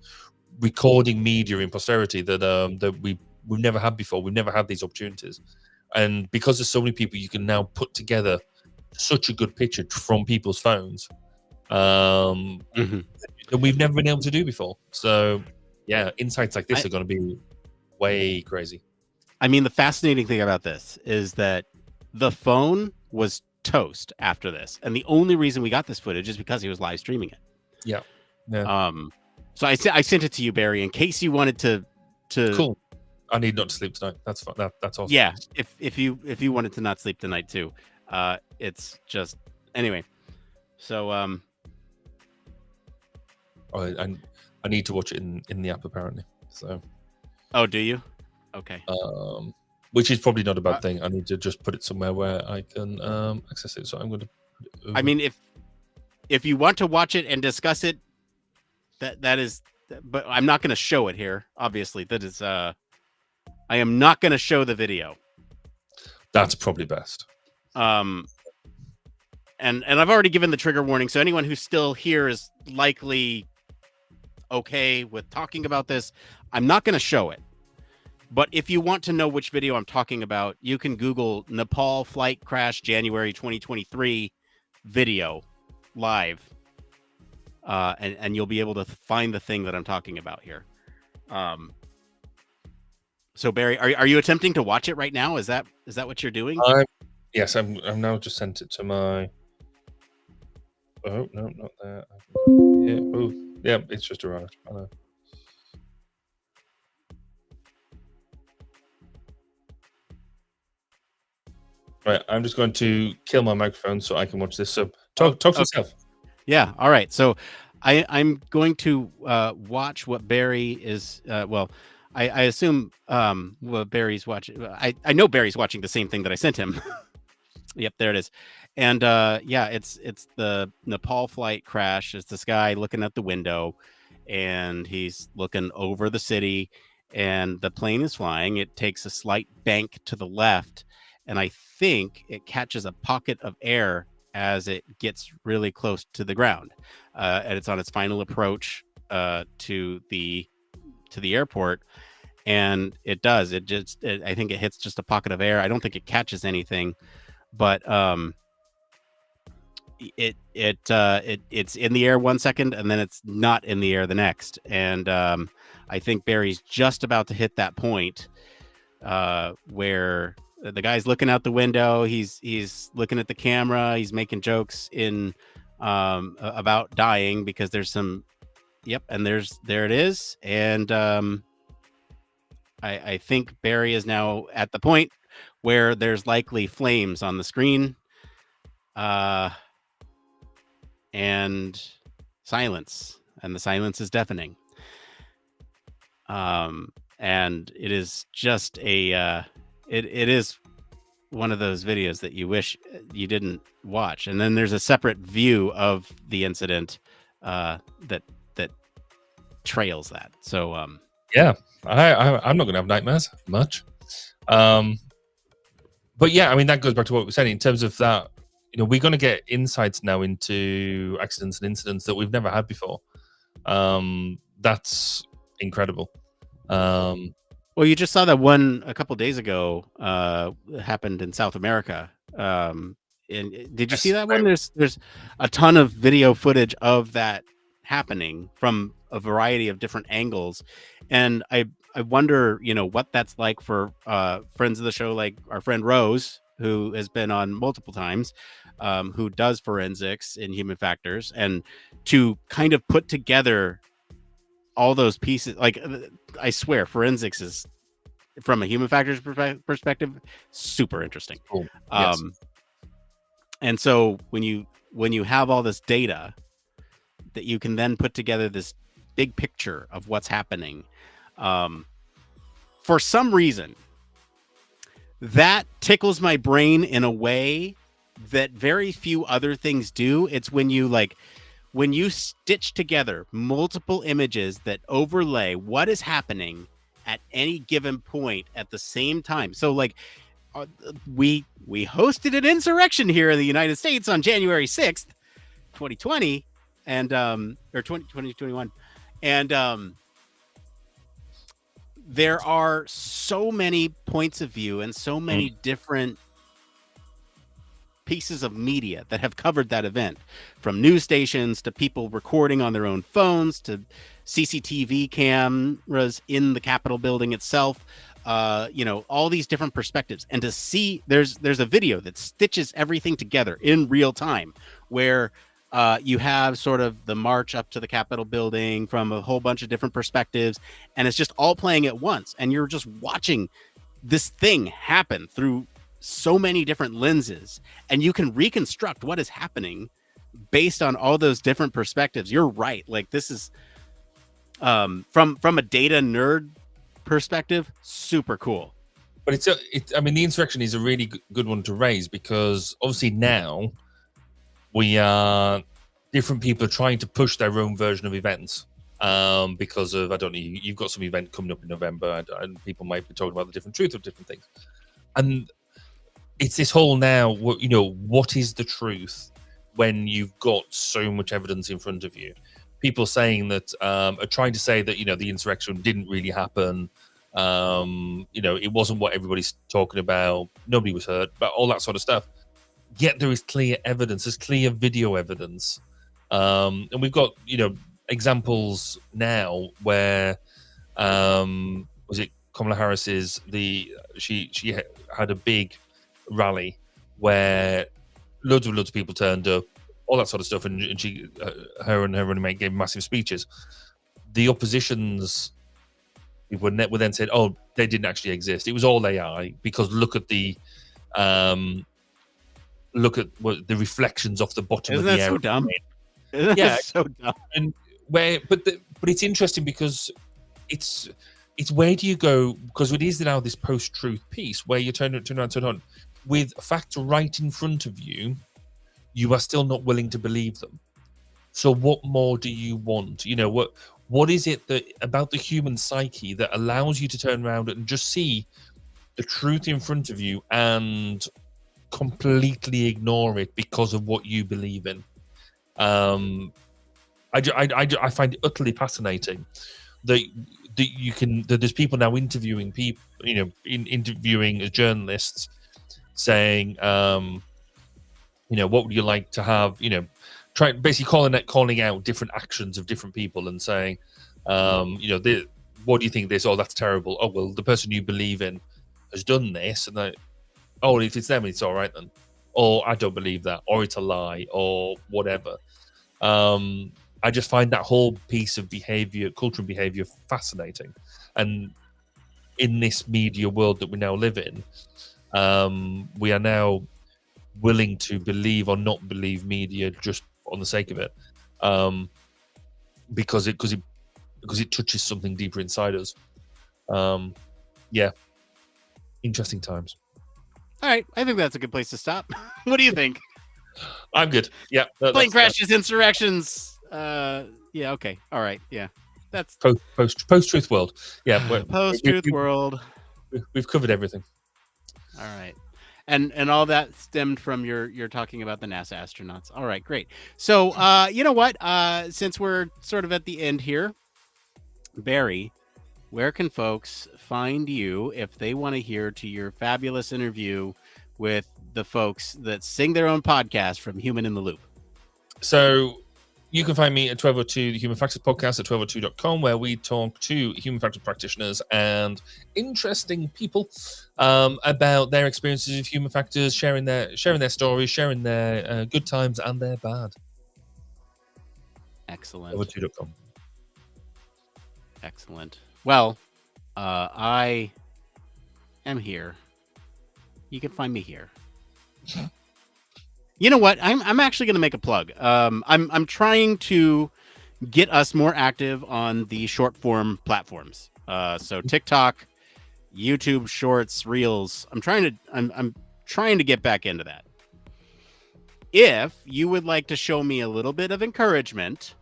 recording media in posterity that we've never had before. We've never had these opportunities, and because there's so many people, you can now put together such a good picture from people's phones that we've never been able to do before. So yeah, insights like this are going to be way crazy. I mean, the fascinating thing about this is that the phone was toast after this, and the only reason we got this footage is because he was live streaming it. Yeah. So I sent it to you, Barry, in case you wanted to. Cool. I need not to sleep tonight. That's fine. That's awesome. Yeah. If you wanted to not sleep tonight too, it's just anyway. So I need to watch it in the app apparently. So. Oh, do you? Okay. Which is probably not a bad thing. I need to just put it somewhere where I can access it. So I'm going to. I mean, if you want to watch it and discuss it, that is. But I'm not going to show it here. Obviously, that is. I am not going to show the video. That's probably best. and I've already given the trigger warning, so anyone who's still here is likely okay with talking about this. I'm not going to show it. But if you want to know which video I'm talking about, you can Google Nepal flight crash January 2023 video live. And you'll be able to find the thing that I'm talking about here. So Barry, are you attempting to watch it right now? Is that what you're doing? Yes, I'm now just sent it to my. Oh no, not there. Yeah, oh yeah, it's just arrived. I know. Right, I'm just going to kill my microphone so I can watch this. So talk to yourself. Yeah. All right. So I'm going to watch what Barry is. I assume what Barry's watching. I know Barry's watching the same thing that I sent him. Yep, there it is. And it's the Nepal flight crash. It's this guy looking at the window, and he's looking over the city, and the plane is flying. It takes a slight bank to the left, and I think it catches a pocket of air as it gets really close to the ground, and it's on its final approach to the airport. And it does. I think it hits just a pocket of air. I don't think it catches anything, but it's in the air 1 second, and then it's not in the air the next. And I think Barry's just about to hit that point where the guy's looking out the window. He's looking at the camera. He's making jokes about dying because there's some. Yep, and there it is. And I think Barry is now at the point where there's likely flames on the screen, and silence, and the silence is deafening. And it is just it is one of those videos that you wish you didn't watch. And then there's a separate view of the incident that trails that. So yeah, I'm not going to have nightmares much. But yeah, I mean, that goes back to what we said in terms of that. You know, we're going to get insights now into accidents and incidents that we've never had before. That's incredible. Well, you just saw that one a couple days ago happened in South America. And did you see that one? There's a ton of video footage of that happening from a variety of different angles, and I wonder, what that's like for friends of the show, like our friend Rose, who has been on multiple times, who does forensics in human factors, and to kind of put together all those pieces. Like, I swear, forensics is, from a human factors perspective, super interesting. Cool. Yes. And so when you have all this data that you can then put together this big picture of what's happening, for some reason that tickles my brain in a way that very few other things do. It's when you stitch together multiple images that overlay what is happening at any given point at the same time. So we hosted an insurrection here in the United States on January 6th, 2020, and or 2021. And there are so many points of view and so many different pieces of media that have covered that event, from news stations to people recording on their own phones to CCTV cameras in the Capitol building itself, all these different perspectives. And to see there's a video that stitches everything together in real time, where you have sort of the march up to the Capitol building from a whole bunch of different perspectives, and it's just all playing at once, and you're just watching this thing happen through so many different lenses, and you can reconstruct what is happening based on all those different perspectives. You're right. Like, this is from a data nerd perspective, super cool. But I mean, the insurrection is a really good one to raise, because obviously now we are different people are trying to push their own version of events because of, I don't know, you've got some event coming up in November, and people might be talking about the different truth of different things. And it's this whole now, what is the truth? when you've got so much evidence in front of you. People saying that are trying to say that the insurrection didn't really happen. It wasn't what everybody's talking about. Nobody was hurt, but all that sort of stuff. Yet there is clear evidence. There's clear video evidence, and we've got examples now where was it Kamala Harris's she had a big rally where loads of people turned up, all that sort of stuff, and she her running mate gave massive speeches. The opposition's people were then said, "Oh, they didn't actually exist. It was all AI because look at what the reflections off the bottom Isn't of the that so airplane." dumb? Isn't that Yeah, so dumb? and but it's interesting because it's where do you go, because it is now this post-truth piece where you turn on with facts right in front of you. You are still not willing to believe them. So what more do you want? What is it that about the human psyche that allows you to turn around and just see the truth in front of you and completely ignore it because of what you believe in? I find it utterly fascinating that there's people now interviewing people, interviewing journalists, saying, what would you like to have, basically calling out different actions of different people and saying, what do you think this? Oh, that's terrible. Oh, well, the person you believe in has done this, and if it's them, it's all right then. Or I don't believe that, or it's a lie, or whatever. I just find that whole piece of behavior, culture and behavior, fascinating. And in this media world that we now live in, we are now willing to believe or not believe media just on the sake of it, because it touches something deeper inside us. Interesting times. All right, I think that's a good place to stop. What do you think? I'm good. Yeah, plane crashes, insurrections. Yeah, okay, all right, yeah, that's post-truth world. Yeah, post-truth world. We've covered everything. All right. And all that stemmed from your talking about the NASA astronauts. All right, great. So, you know what? Since we're sort of at the end here, Barry, where can folks find you if they want to hear to your fabulous interview with the folks that sing their own podcast from Human in the Loop? So you can find me at 1202, the Human Factors Podcast at 1202.com, where we talk to human factors practitioners and interesting people about their experiences of human factors, sharing their stories, sharing their good times and their bad. Excellent. 1202.com. Excellent. Well, I am here. You can find me here. You know what? I'm actually going to make a plug. I'm trying to get us more active on the short form platforms. So TikTok, YouTube Shorts, Reels. I'm trying to get back into that. If you would like to show me a little bit of encouragement,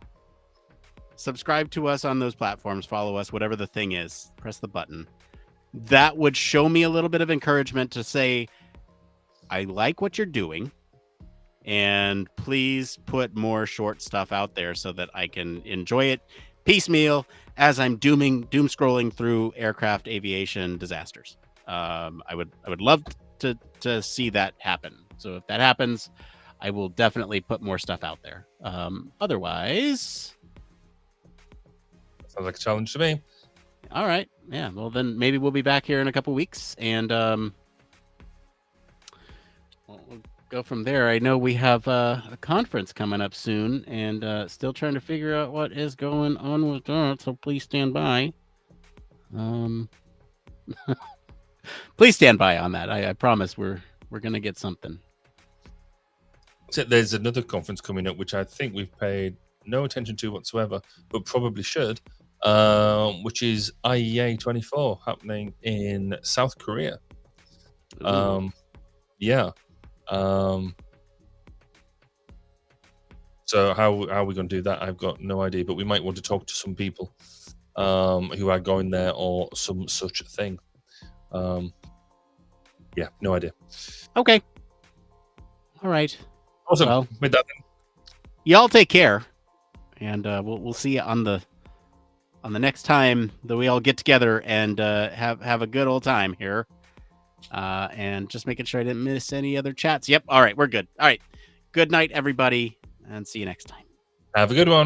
subscribe to us on those platforms, follow us, whatever the thing is, press the button. That would show me a little bit of encouragement to say, I like what you're doing. And please put more short stuff out there so that I can enjoy it piecemeal as I'm doom scrolling through aircraft aviation disasters. I would love to see that happen. So if that happens, I will definitely put more stuff out there. Otherwise, sounds like a challenge to me. All right. Yeah. Well, then maybe we'll be back here in a couple weeks and we'll go from there. I know we have a conference coming up soon and still trying to figure out what is going on with that. So please stand by. Please stand by on that. I promise we're going to get something. There's another conference coming up, which I think we've paid no attention to whatsoever, but probably should, which is IEA 24 happening in South Korea. Yeah. So how are we going to do that? I've got no idea, but we might want to talk to some people who are going there or some such thing. Yeah, no idea. Okay. All right. Awesome. Well, with that, then. y'all take care, and we'll see you on the next time that we all get together and have a good old time here. And just making sure I didn't miss any other chats. Yep. All right, we're good. All right. Good night, everybody, and see you next time. Have a good one.